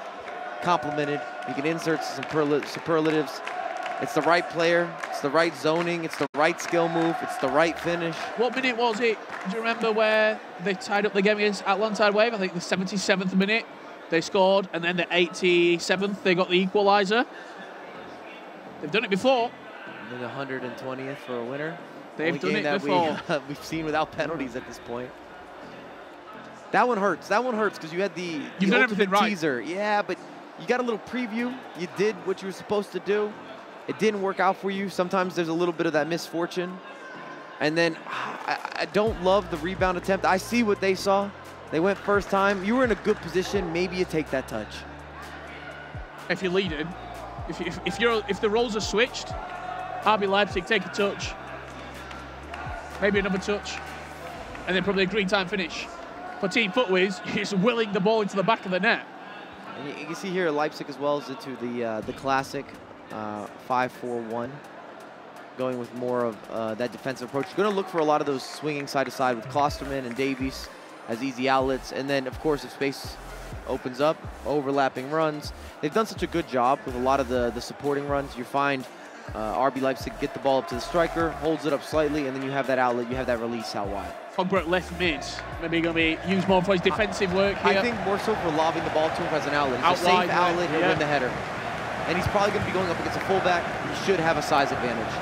Speaker 8: complimented. He can insert some superlatives. It's the right player, it's the right zoning, it's the right skill move, it's the right finish.
Speaker 7: What minute was it? Do you remember where they tied up the game against Atlanta Wave? I think the 77th minute they scored, and then the 87th they got the equaliser. They've done it before.
Speaker 8: And then the 120th for a winner.
Speaker 7: They've done it before.
Speaker 8: We've seen without penalties at this point. That one hurts. That one hurts because you had the ultimate teaser. Right. Yeah, but you got a little preview. You did what you were supposed to do. It didn't work out for you. Sometimes there's a little bit of that misfortune. And then I don't love the rebound attempt. I see what they saw. They went first time. You were in a good position. Maybe you take that touch.
Speaker 7: If you're leading, if the roles are switched, RB Leipzig take a touch. Maybe another touch, and then probably a green time finish. For Team FUTWIZ, it's willing the ball into the back of the net.
Speaker 8: And you can see here Leipzig as well is into the classic 5-4-1, going with more of that defensive approach. You're going to look for a lot of those swinging side to side with Klosterman and Davies as easy outlets, and then of course if space opens up, overlapping runs. They've done such a good job with a lot of the supporting runs. You find RB Leipzig get the ball up to the striker, holds it up slightly, and then you have that outlet, you have that release out wide.
Speaker 7: Pogba at left mid, maybe going to be used more for his defensive work here.
Speaker 8: I think more so for lobbing the ball to him as an outlet. It's a safe outlet, he'll win the header. And he's probably going to be going up against a fullback. He should have a size advantage.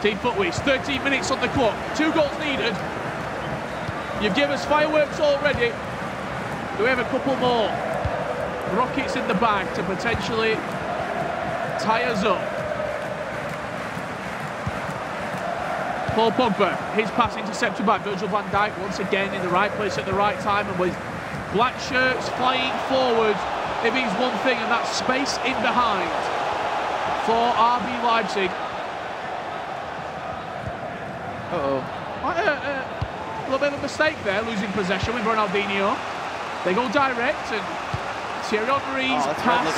Speaker 7: Team FUTWIZ, 13 minutes on the clock, 2 goals needed. You've given us fireworks already. Do we have a couple more rockets in the bag to potentially tie us up? Paul Pogba, his pass intercepted by Virgil van Dijk, once again in the right place at the right time, and with black shirts flying forward, it means one thing, and that's space in behind for RB Leipzig. A little bit of a mistake there, losing possession with Ronaldinho. They go direct, and Thierry Henry's pass.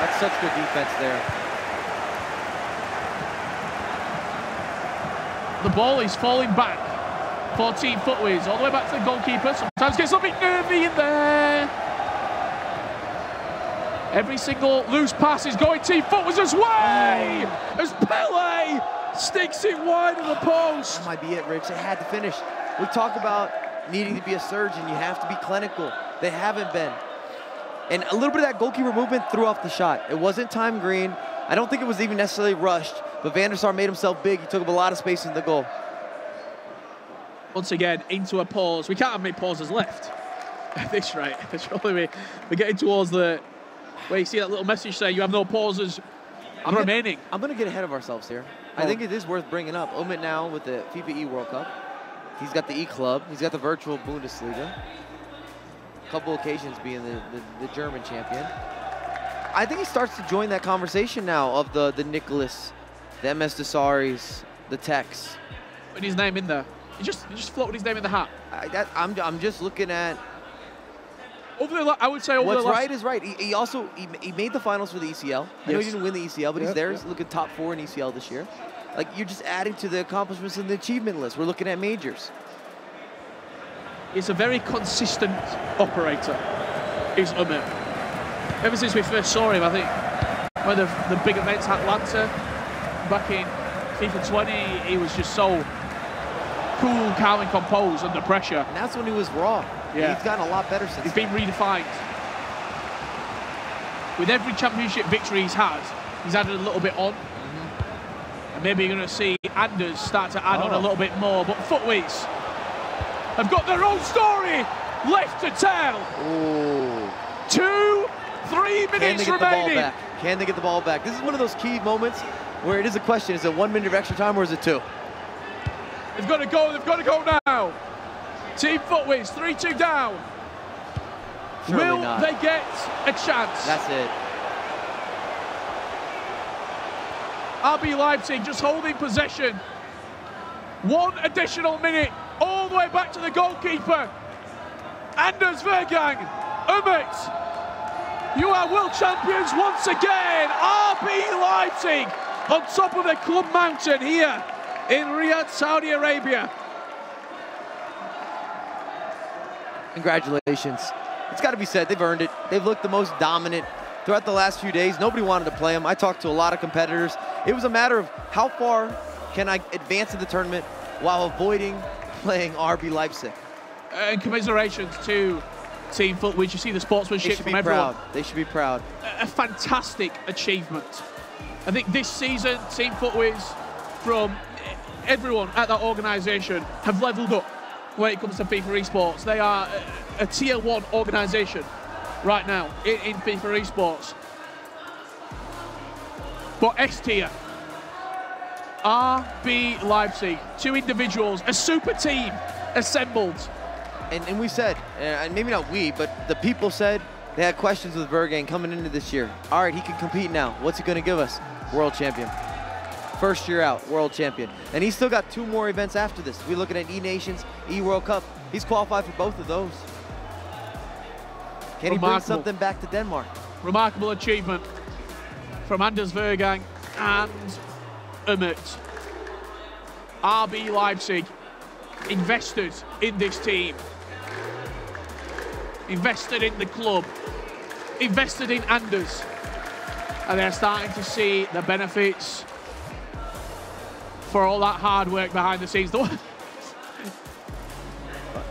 Speaker 8: That's such good defense there.
Speaker 7: The ball is falling back for Team FUTWIZ, all the way back to the goalkeeper. Sometimes gets a bit nervy in there. Every single loose pass is going Team FUTWIZ's way as Pele sticks it wide of the post.
Speaker 8: That might be it, Rich. They had to finish. We talk about needing to be a surgeon. You have to be clinical. They haven't been. And a little bit of that goalkeeper movement threw off the shot. It wasn't time green. I don't think it was even necessarily rushed, but Van der Sar made himself big. He took up a lot of space in the goal.
Speaker 7: Once again, into a pause. We can't have many pauses left at this rate. Surely we're getting towards the where you see that little message saying you have no pauses remaining.
Speaker 8: I'm going to get ahead of ourselves here. I think it is worth bringing up. Umut now with the FIFAe World Cup. He's got the E-Club. He's got the virtual Bundesliga. A couple occasions being the German champion. I think he starts to join that conversation now of the Nicholas, the MS Desaris, the Tex.
Speaker 7: Putting his name in there. He just floated his name in the hat.
Speaker 8: I'm just looking at.
Speaker 7: I would say
Speaker 8: what's right is right. He also made the finals for the ECL. I know he didn't win the ECL, but he's there. He's looking top 4 in ECL this year. Like, you're just adding to the accomplishments in the achievement list. We're looking at majors.
Speaker 7: He's a very consistent operator, is Umut. Ever since we first saw him, I think One of the big events, Atlanta, back in FIFA 20, he was just so cool, calm and composed under pressure.
Speaker 8: And that's when he was raw.
Speaker 7: Yeah.
Speaker 8: He's gotten a lot better since
Speaker 7: He's been redefined. With every championship victory he's added a little bit on. And maybe you're going to see Anders start to add on a little bit more. But FUTWIZ have got their own story left to tell.
Speaker 8: Ooh.
Speaker 7: 2-3 minutes remaining.
Speaker 8: Can they get the ball back? This is one of those key moments where it is a question, is it 1 minute of extra time or is it 2?
Speaker 7: They've got to go now. Team FUTWIZ, 3-2 down.
Speaker 8: Surely
Speaker 7: Will
Speaker 8: not.
Speaker 7: they get a chance?
Speaker 8: That's it.
Speaker 7: RB Leipzig just holding possession. 1 additional minute, all the way back to the goalkeeper. Anders Vergang, Umut, you are world champions once again. RB Leipzig on top of the club mountain here in Riyadh, Saudi Arabia.
Speaker 8: Congratulations. It's got to be said, they've earned it. They've looked the most dominant throughout the last few days. Nobody wanted to play them. I talked to a lot of competitors. It was a matter of how far can I advance in the tournament while avoiding playing RB Leipzig.
Speaker 7: And commiserations to Team FUTWIZ. You see the sportsmanship from everyone.
Speaker 8: They should be proud.
Speaker 7: A fantastic achievement. I think this season, Team FUTWIZ, from everyone at that organisation, have levelled up when it comes to FIFA Esports. They are a tier 1 organisation right now in FIFA Esports. But S tier, RB Leipzig, 2 individuals, a super team assembled.
Speaker 8: And we said, and maybe not we, but the people said they had questions with Vergang coming into this year. All right, he can compete now. What's he going to give us? World champion. First year out, world champion. And he's still got 2 more events after this. We're looking at E-Nations, E-World Cup. He's qualified for both of those. Can he bring something back to Denmark?
Speaker 7: Remarkable achievement from Anders Vergang and Umut. RB Leipzig invested in this team, invested in the club, invested in Anders, and they're starting to see the benefits for all that hard work behind the scenes.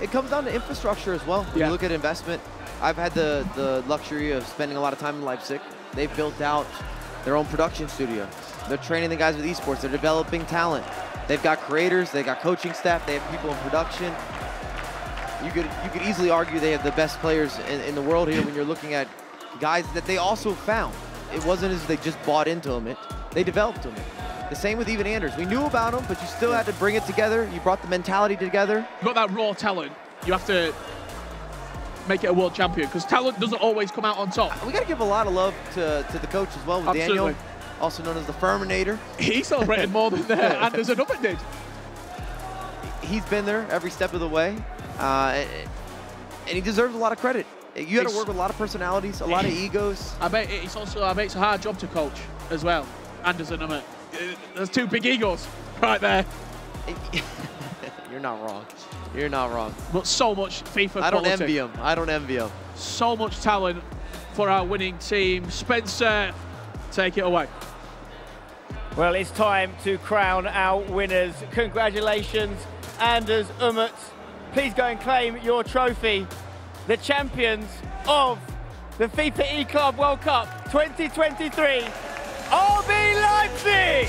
Speaker 8: It comes down to infrastructure as well. When you look at investment, I've had the luxury of spending a lot of time in Leipzig. They've built out their own production studio. They're training the guys with esports. They're developing talent. They've got creators. They've got coaching staff. They have people in production. You could easily argue they have the best players in the world here when you're looking at guys that they also found. It wasn't as if they just bought into them. They developed them. The same with even Anders. We knew about him, but you still had to bring it together. You brought the mentality together.
Speaker 7: You've got that raw talent. You have to make it a world champion, because talent doesn't always come out on top.
Speaker 8: We got to give a lot of love to the coach as well, with Daniel, also known as the Ferminator.
Speaker 7: He celebrated more than Anders and Umut did.
Speaker 8: He's been there every step of the way, and he deserves a lot of credit. You had to work with a lot of personalities, a lot of egos.
Speaker 7: I bet it's a hard job to coach as well, Anders and Umut. There's 2 big egos right there.
Speaker 8: You're not wrong. You're not wrong.
Speaker 7: But so much FIFA quality.
Speaker 8: I don't envy him. I don't envy him.
Speaker 7: So much talent for our winning team. Spencer, take it away.
Speaker 1: Well, it's time to crown our winners. Congratulations, Anders, Umut. Please go and claim your trophy. The champions of the FIFAe Club World Cup 2023, RB Leipzig!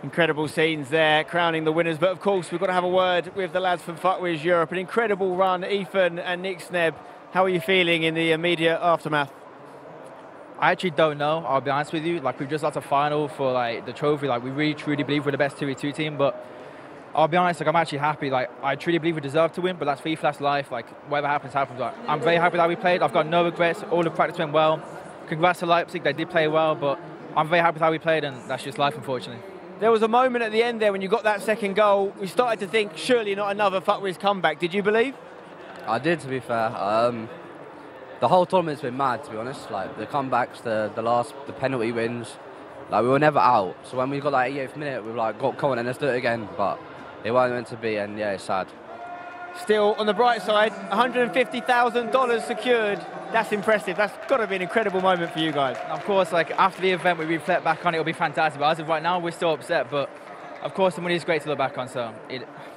Speaker 1: Incredible scenes there, crowning the winners. But of course, we've got to have a word with the lads from FUTWIZ Europe. An incredible run, Ethan and Nick Sneb. How are you feeling in the immediate aftermath?
Speaker 2: I actually don't know, I'll be honest with you. Like, we've just lost a final for like the trophy. Like, we really truly believe we're the best 2v2 team, but I'll be honest, like, I'm actually happy. Like, I truly believe we deserve to win, but that's FIFA, that's life. Like, whatever happens, happens. Like, I'm very happy that we played. I've got no regrets. All the practice went well. Congrats to Leipzig, they did play well, but I'm very happy with how we played, and that's just life, unfortunately.
Speaker 1: There was a moment at the end there when you got that second goal. We started to think, surely not another FUTWIZ comeback. Did you believe?
Speaker 3: I did, to be fair. The whole tournament's been mad, to be honest. Like, the comebacks, the penalty wins. Like, we were never out. So when we got that 88th minute, we were like, come on, and let's do it again. But it wasn't meant to be, and yeah, it's sad.
Speaker 1: Still, on the bright side, $150,000 secured. That's impressive. That's got to be an incredible moment for you guys.
Speaker 2: Of course, like, after the event, we reflect back on it, it'll be fantastic. But as of right now, we're still upset. But of course, the money is great to look back on, so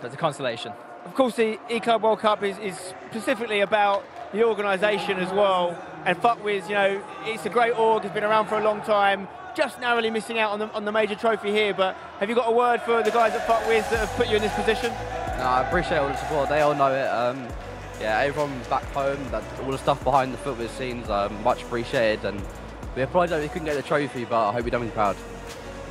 Speaker 2: that's a consolation.
Speaker 1: Of course, the E-Club World Cup is specifically about the organisation as well. And FUTWIZ, you know, it's a great org. It's been around for a long time. Just narrowly missing out on the major trophy here. But have you got a word for the guys at FUTWIZ that have put you in this position?
Speaker 3: No, I appreciate all the support. They all know it. Yeah, everyone back home, all the stuff behind the FUTWIZ scenes, much appreciated. And we apologise we couldn't get the trophy, but I hope you've done me proud.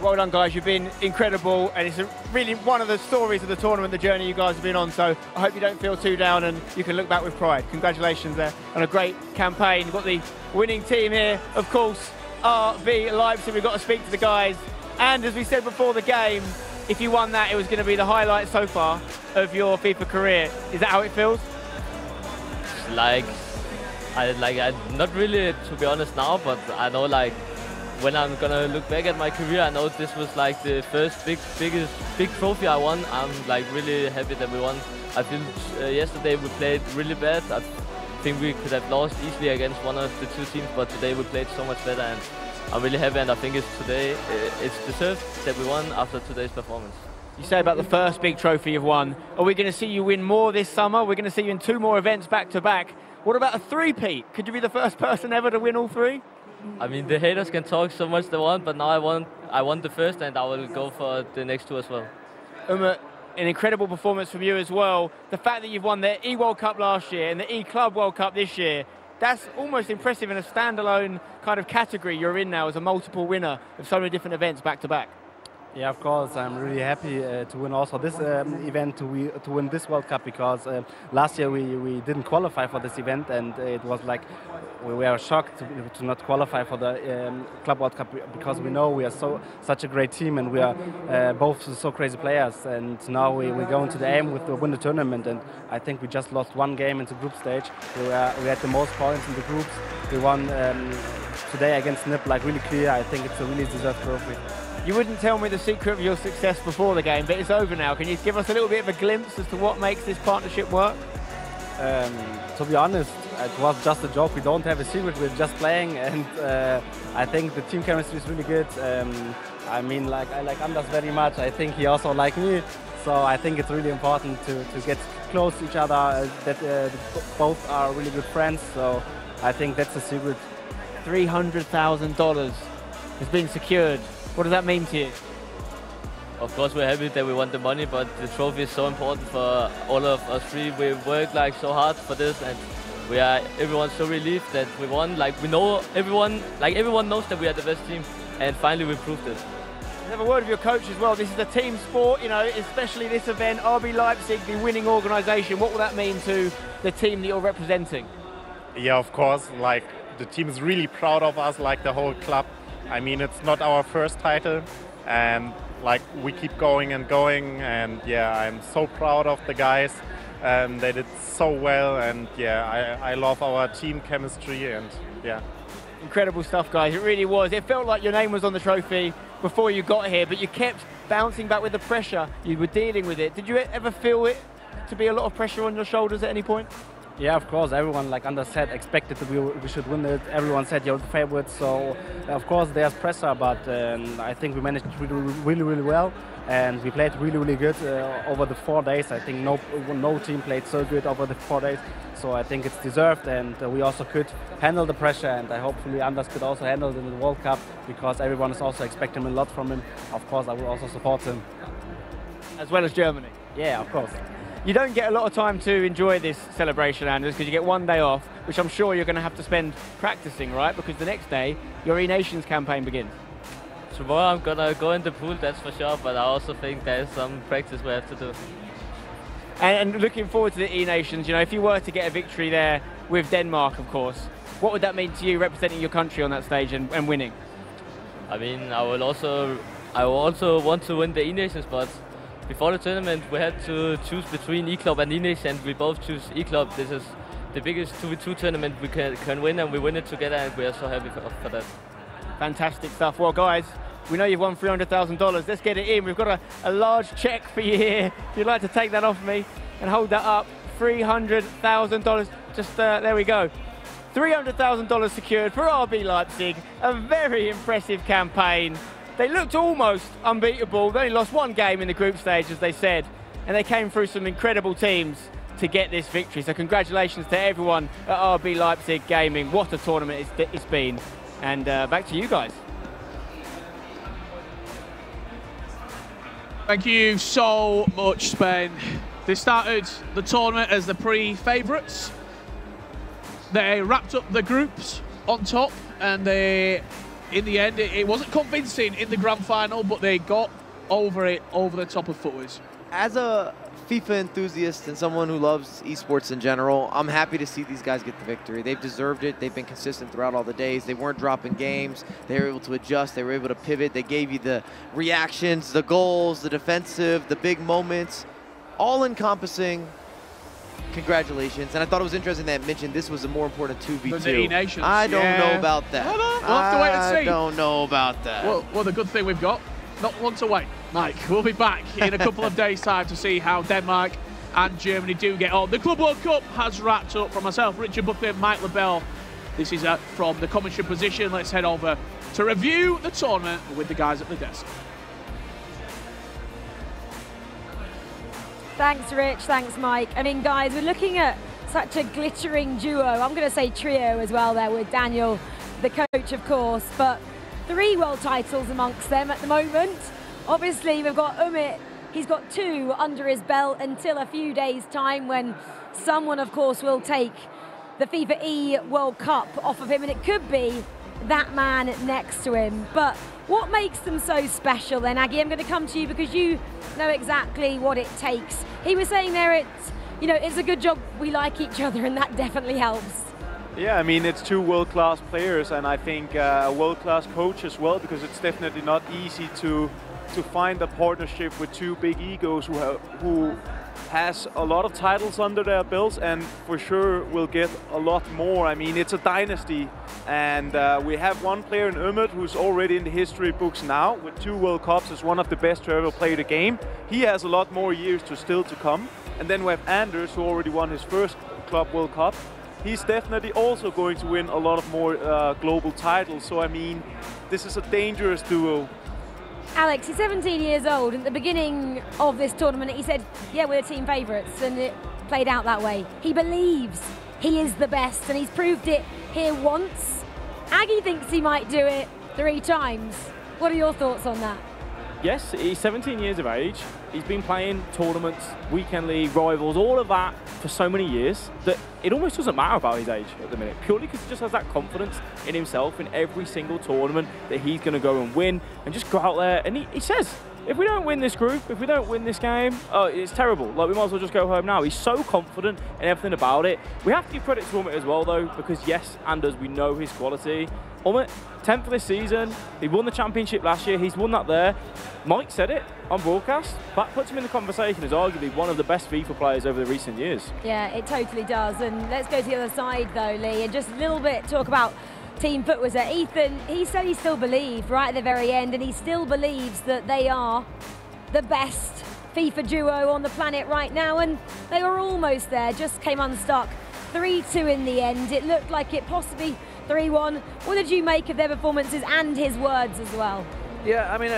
Speaker 1: Well done, guys. You've been incredible, and it's really one of the stories of the tournament, the journey you guys have been on. So I hope you don't feel too down, and you can look back with pride. Congratulations there on a great campaign. You've got the winning team here, of course, RB Leipzig. We've got to speak to the guys. And as we said before the game, if you won that, it was going to be the highlight so far of your FIFA career. Is that how it feels?
Speaker 5: I not really, to be honest now, but I know, like, when I'm gonna look back at my career, I know this was like the first big trophy I won. I'm like really happy that we won. I feel yesterday we played really bad. I think we could have lost easily against one of the two teams, but today we played so much better, and I'm really happy, and I think it's deserved that we won after today's performance.
Speaker 1: You say about the first big trophy you've won. Are we going to see you win more this summer? We're going to see you in 2 more events back to back. What about a three-peat? Could you be the first person ever to win all 3?
Speaker 5: I mean, the haters can talk so much they want, but now I won the first, and I will go for the next 2 as well.
Speaker 1: An incredible performance from you as well. The fact that you've won the E-World Cup last year and the E-Club World Cup this year, that's almost impressive in a standalone kind of category you're in now as a multiple winner of so many different events back to back.
Speaker 4: Yeah, of course. I'm really happy to win also this event, to win this World Cup, because last year we didn't qualify for this event, and it was like we were shocked to not qualify for the Club World Cup, because we know we are such a great team, and we are both so crazy players. And now we go into the aim to win the tournament, and I think we just lost 1 game into group stage. We had the most points in the groups. We won today against NIP, like, really clear. I think it's a really deserved trophy.
Speaker 1: You wouldn't tell me the secret of your success before the game, but it's over now. Can you give us a little bit of a glimpse as to what makes this partnership work?
Speaker 4: To be honest, it was just a joke. We don't have a secret. We're just playing, and I think the team chemistry is really good. I mean, like, I like Anders very much. I think he also likes me. So I think it's really important to get close to each other. That both are really good friends. So I think that's the secret.
Speaker 1: $300,000 has been secured. What does that mean to you?
Speaker 5: Of course, we're happy that we won the money, but the trophy is so important for all of us 3. We worked like so hard for this, and everyone's so relieved that we won. Like, we know everyone knows that we are the best team, and finally we proved it.
Speaker 1: Have a word with your coach as well. This is a team sport, you know, especially this event. RB Leipzig, the winning organisation. What will that mean to the team that you're representing?
Speaker 13: Yeah, of course. Like, the team is really proud of us, like the whole club. I mean, it's not our first title, and like, we keep going and going, and yeah, I'm so proud of the guys. They did so well, and yeah, I love our team chemistry, and yeah.
Speaker 1: Incredible stuff, guys. It really was. It felt like your name was on the trophy before you got here, but you kept bouncing back with the pressure. You were dealing with it. Did you ever feel it to be a lot of pressure on your shoulders at any point?
Speaker 4: Yeah, of course. Everyone, like Anders said, expected that we should win it. Everyone said you're the favorites. So, of course, there's pressure, but I think we managed to do really, really well. And we played really, really good over the 4 days. I think no team played so good over the 4 days. So I think it's deserved, and we also could handle the pressure. And hopefully Anders could also handle it in the World Cup, because everyone is also expecting a lot from him. Of course, I will also support him.
Speaker 1: As well as Germany?
Speaker 4: Yeah, of course.
Speaker 1: You don't get a lot of time to enjoy this celebration, Anders, because you get 1 day off, which I'm sure you're going to have to spend practicing, right? Because the next day, your E-Nations campaign begins.
Speaker 5: Tomorrow I'm gonna go in the pool, that's for sure, but I also think there's some practice we have to do.
Speaker 1: And looking forward to the E-Nations, you know, if you were to get a victory there with Denmark, of course, what would that mean to you representing your country on that stage and winning?
Speaker 5: I mean, I will also want to win the E-Nations, but before the tournament we had to choose between E-Club and E-Nations, and we both choose E-Club. This is the biggest 2v2 tournament we can win, and we win it together, and we are so happy for that.
Speaker 1: Fantastic stuff. Well, guys, we know you've won $300,000. Let's get it in. We've got a large check for you here. If you'd like to take that off me and hold that up, $300,000. Just there we go. $300,000 secured for RB Leipzig. A very impressive campaign. They looked almost unbeatable. They only lost 1 game in the group stage, as they said, and they came through some incredible teams to get this victory. So congratulations to everyone at RB Leipzig Gaming. What a tournament it's been. And back to you guys.
Speaker 7: Thank you so much, Spain. They started the tournament as the pre-favourites. They wrapped up the groups on top, and they, in the end, it wasn't convincing in the grand final, but they got over the top of FUTWIZ.
Speaker 8: As a FIFA enthusiast and someone who loves esports in general, I'm happy to see these guys get the victory. They've deserved it. They've been consistent throughout all the days. They weren't dropping games. They were able to adjust. They were able to pivot. They gave you the reactions, the goals, the defensive, the big moments, all encompassing. Congratulations. And I thought it was interesting that mentioned this was a more important 2v2.
Speaker 7: The E-Nations.
Speaker 8: I don't know about that.
Speaker 7: We'll have to wait and see.
Speaker 8: I don't know about that.
Speaker 7: Well, the good thing we've got, not one to wait. Mike, we'll be back in a couple of days' time to see how Denmark and Germany do get on. The Club World Cup has wrapped up. From myself, Richard Buckley, Mike LaBelle. This is from the commentary position. Let's head over to review the tournament with the guys at the desk.
Speaker 14: Thanks, Rich. Thanks, Mike. I mean, guys, we're looking at such a glittering duo. I'm going to say trio as well there with Daniel, the coach, of course. But 3 world titles amongst them at the moment. Obviously, we've got Umit. He's got 2 under his belt until a few days' time when someone, of course, will take the FIFA E World Cup off of him, and it could be that man next to him. But what makes them so special then, Aggie? I'm going to come to you because you know exactly what it takes. He was saying there, it's a good job we like each other, and that definitely helps.
Speaker 12: Yeah, I mean, it's 2 world-class players, and I think a world-class coach as well, because it's definitely not easy to find a partnership with 2 big egos who has a lot of titles under their belts, and for sure will get a lot more. I mean, it's a dynasty, and we have one player in Umit who's already in the history books now with 2 World Cups as one of the best to ever play the game. He has a lot more years still to come. And then we have Anders, who already won his first Club World Cup. He's definitely also going to win a lot of more global titles. So, I mean, this is a dangerous duo.
Speaker 14: Alex, he's 17 years old. At the beginning of this tournament, he said, yeah, we're team favourites, and it played out that way. He believes he is the best, and he's proved it here once. Aggie thinks he might do it 3 times. What are your thoughts on that?
Speaker 11: Yes, he's 17 years of age. He's been playing tournaments, weekend league, rivals, all of that for so many years that it almost doesn't matter about his age at the minute, purely because he just has that confidence in himself in every single tournament that he's going to go and win and just go out there. And he says, if we don't win this group, if we don't win this game, oh, it's terrible. Like, we might as well just go home now. He's so confident in everything about it. We have to give credit to Umit as well, though, because yes, Anders, we know his quality. Umit, 10th this season. He won the championship last year. He's won that there. Mike said it on broadcast. That puts him in the conversation as arguably one of the best FIFA players over the recent years.
Speaker 14: Yeah, it totally does. And let's go to the other side, though, Lee, and just a little bit talk about Team FUTWIZ. Ethan, he said he still believed right at the very end, and he still believes that they are the best FIFA duo on the planet right now, and they were almost there, just came unstuck 3-2 in the end. It looked like it possibly 3-1. What did you make of their performances and his words as well?
Speaker 10: Yeah, I mean,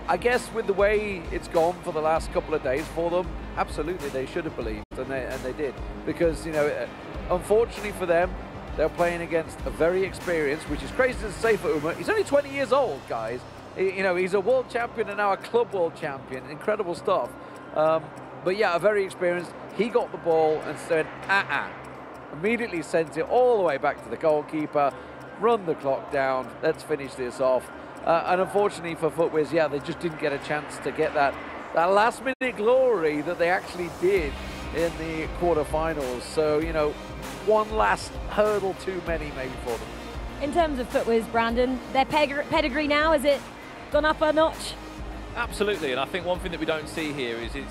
Speaker 10: I guess with the way it's gone for the last couple of days for them, absolutely they should have believed, and they did. Because, you know, unfortunately for them, they're playing against a very experienced, which is crazy to say for Uma. He's only 20 years old, guys. You know, he's a world champion and now a club world champion. Incredible stuff. But yeah, a very experienced. He got the ball and said, immediately sent it all the way back to the goalkeeper, run the clock down, let's finish this off. And unfortunately for FUTWIZ, yeah, they just didn't get a chance to get that last-minute glory that they actually did in the quarterfinals. So, you know, one last hurdle too many maybe for them.
Speaker 14: In terms of FUTWIZ, Brandon, their pedigree now, has it gone up a notch?
Speaker 9: Absolutely, and I think one thing that we don't see here is it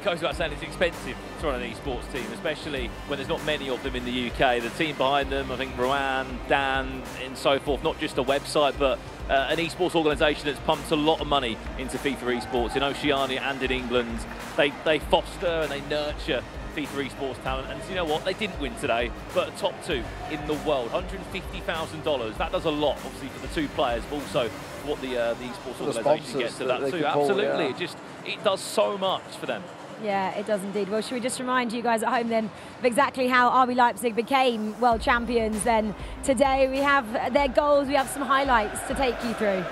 Speaker 9: goes without saying it's expensive to run an esports team, especially when there's not many of them in the UK. The team behind them, I think Rowan, Dan, and so forth, not just a website, but an esports organisation that's pumped a lot of money into FIFA esports in Oceania and in England. They foster and they nurture FIFA esports talent, and you know what? They didn't win today, but top 2 in the world, $150,000. That does a lot, obviously, for the 2 players, but also what the esports organisation gets to that too. Absolutely, yeah. It does so much for them.
Speaker 14: Yeah, it does indeed. Well, should we just remind you guys at home then of exactly how RB Leipzig became world champions then today? We have their goals, we have some highlights to take you through.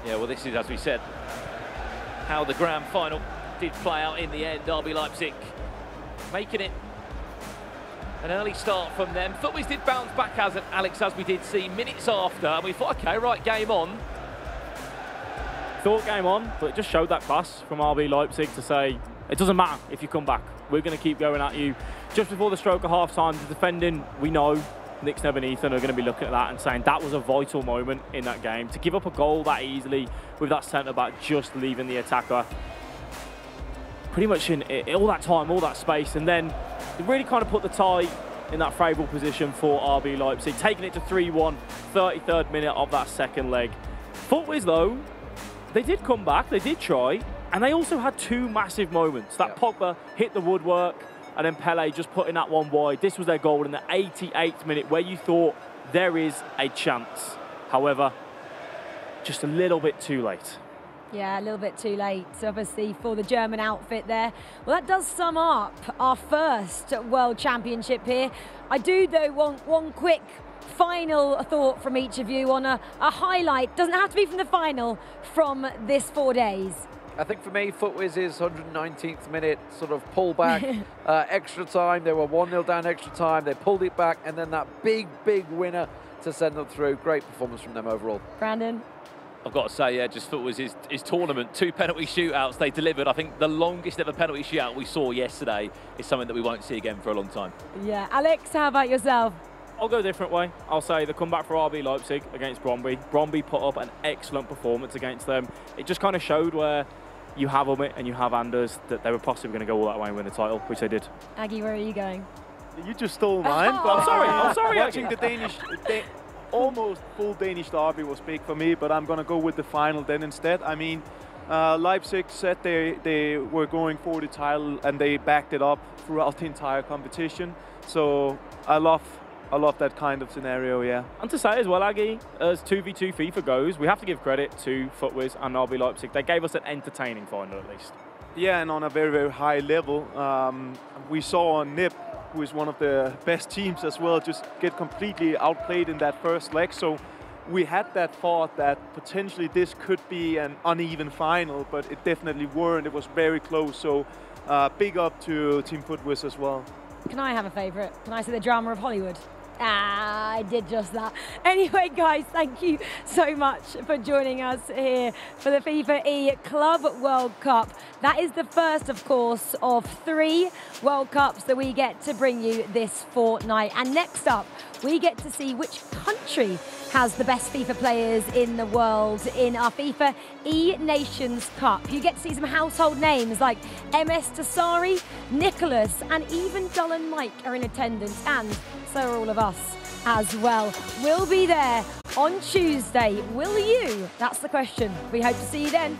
Speaker 9: Yeah, well, this is, as we said, how the grand final did play out in the end. RB Leipzig making it an early start from them. FUTWIZ did bounce back, Alex, as we did see minutes after, and we thought, okay, right, game on.
Speaker 11: Thought game on, but it just showed that class from RB Leipzig to say, it doesn't matter if you come back. We're going to keep going at you. Just before the stroke of half-time, the defending, we know Nick Snebb and Ethan are going to be looking at that and saying that was a vital moment in that game. To give up a goal that easily with that centre-back just leaving the attacker, pretty much in all that time, all that space, and then it really kind of put the tie in that favourable position for RB Leipzig, taking it to 3-1, 33rd minute of that second leg. FUTWIZ, though, they did come back, they did try, and they also had 2 massive moments. That Pogba hit the woodwork, and then Pele just putting that one wide. This was their goal in the 88th minute, where you thought there is a chance. However, just a little bit too late.
Speaker 14: Yeah, a little bit too late, obviously, for the German outfit there. Well, that does sum up our first World Championship here. I do, though, want one quick final thought from each of you on a highlight. Doesn't have to be from the final, from this 4 days.
Speaker 10: I think for me, FUTWIZ's 119th minute sort of pullback, extra time. They were 1-0 down extra time. They pulled it back, and then that big winner to send them through. Great performance from them overall.
Speaker 14: Brandon?
Speaker 9: I've got to say, yeah, just FUTWIZ his tournament, 2 penalty shootouts they delivered. I think the longest ever penalty shootout we saw yesterday is something that we won't see again for a long time.
Speaker 14: Yeah. Alex, how about yourself?
Speaker 11: I'll go a different way. I'll say the comeback for RB Leipzig against Brøndby. Brøndby put up an excellent performance against them. It just kind of showed where you have Umit and you have Anders that they were possibly going to go all that way and win the title, which they did.
Speaker 14: Aggie, where are you going?
Speaker 12: You just stole mine.
Speaker 14: Oh,
Speaker 11: I'm sorry.
Speaker 12: Watching the Danish, almost full Danish derby was big for me, but I'm going to go with the final then instead. I mean, Leipzig said they were going for the title, and they backed it up throughout the entire competition. So I love that kind of scenario, yeah.
Speaker 11: And to say as well, Aggie, as 2v2 FIFA goes, we have to give credit to FUTWIZ and RB Leipzig. They gave us an entertaining final at least.
Speaker 12: Yeah, and on a very high level. We saw Nip, who is one of the best teams as well, just get completely outplayed in that first leg. So we had that thought that potentially this could be an uneven final, but it definitely weren't. It was very close. So big up to Team FUTWIZ as well.
Speaker 14: Can I have a favourite? Can I say the drama of Hollywood? I did just that. Anyway, guys, thank you so much for joining us here for the FIFAe Club World Cup. That is the first, of course, of 3 World Cups that we get to bring you this fortnight. And next up, we get to see which country has the best FIFA players in the world in our FIFA E-Nations Cup. You get to see some household names like MS Tassari, Nicholas, and even Dull and Mike are in attendance, and so are all of us as well. We'll be there on Tuesday. Will you? That's the question. We hope to see you then.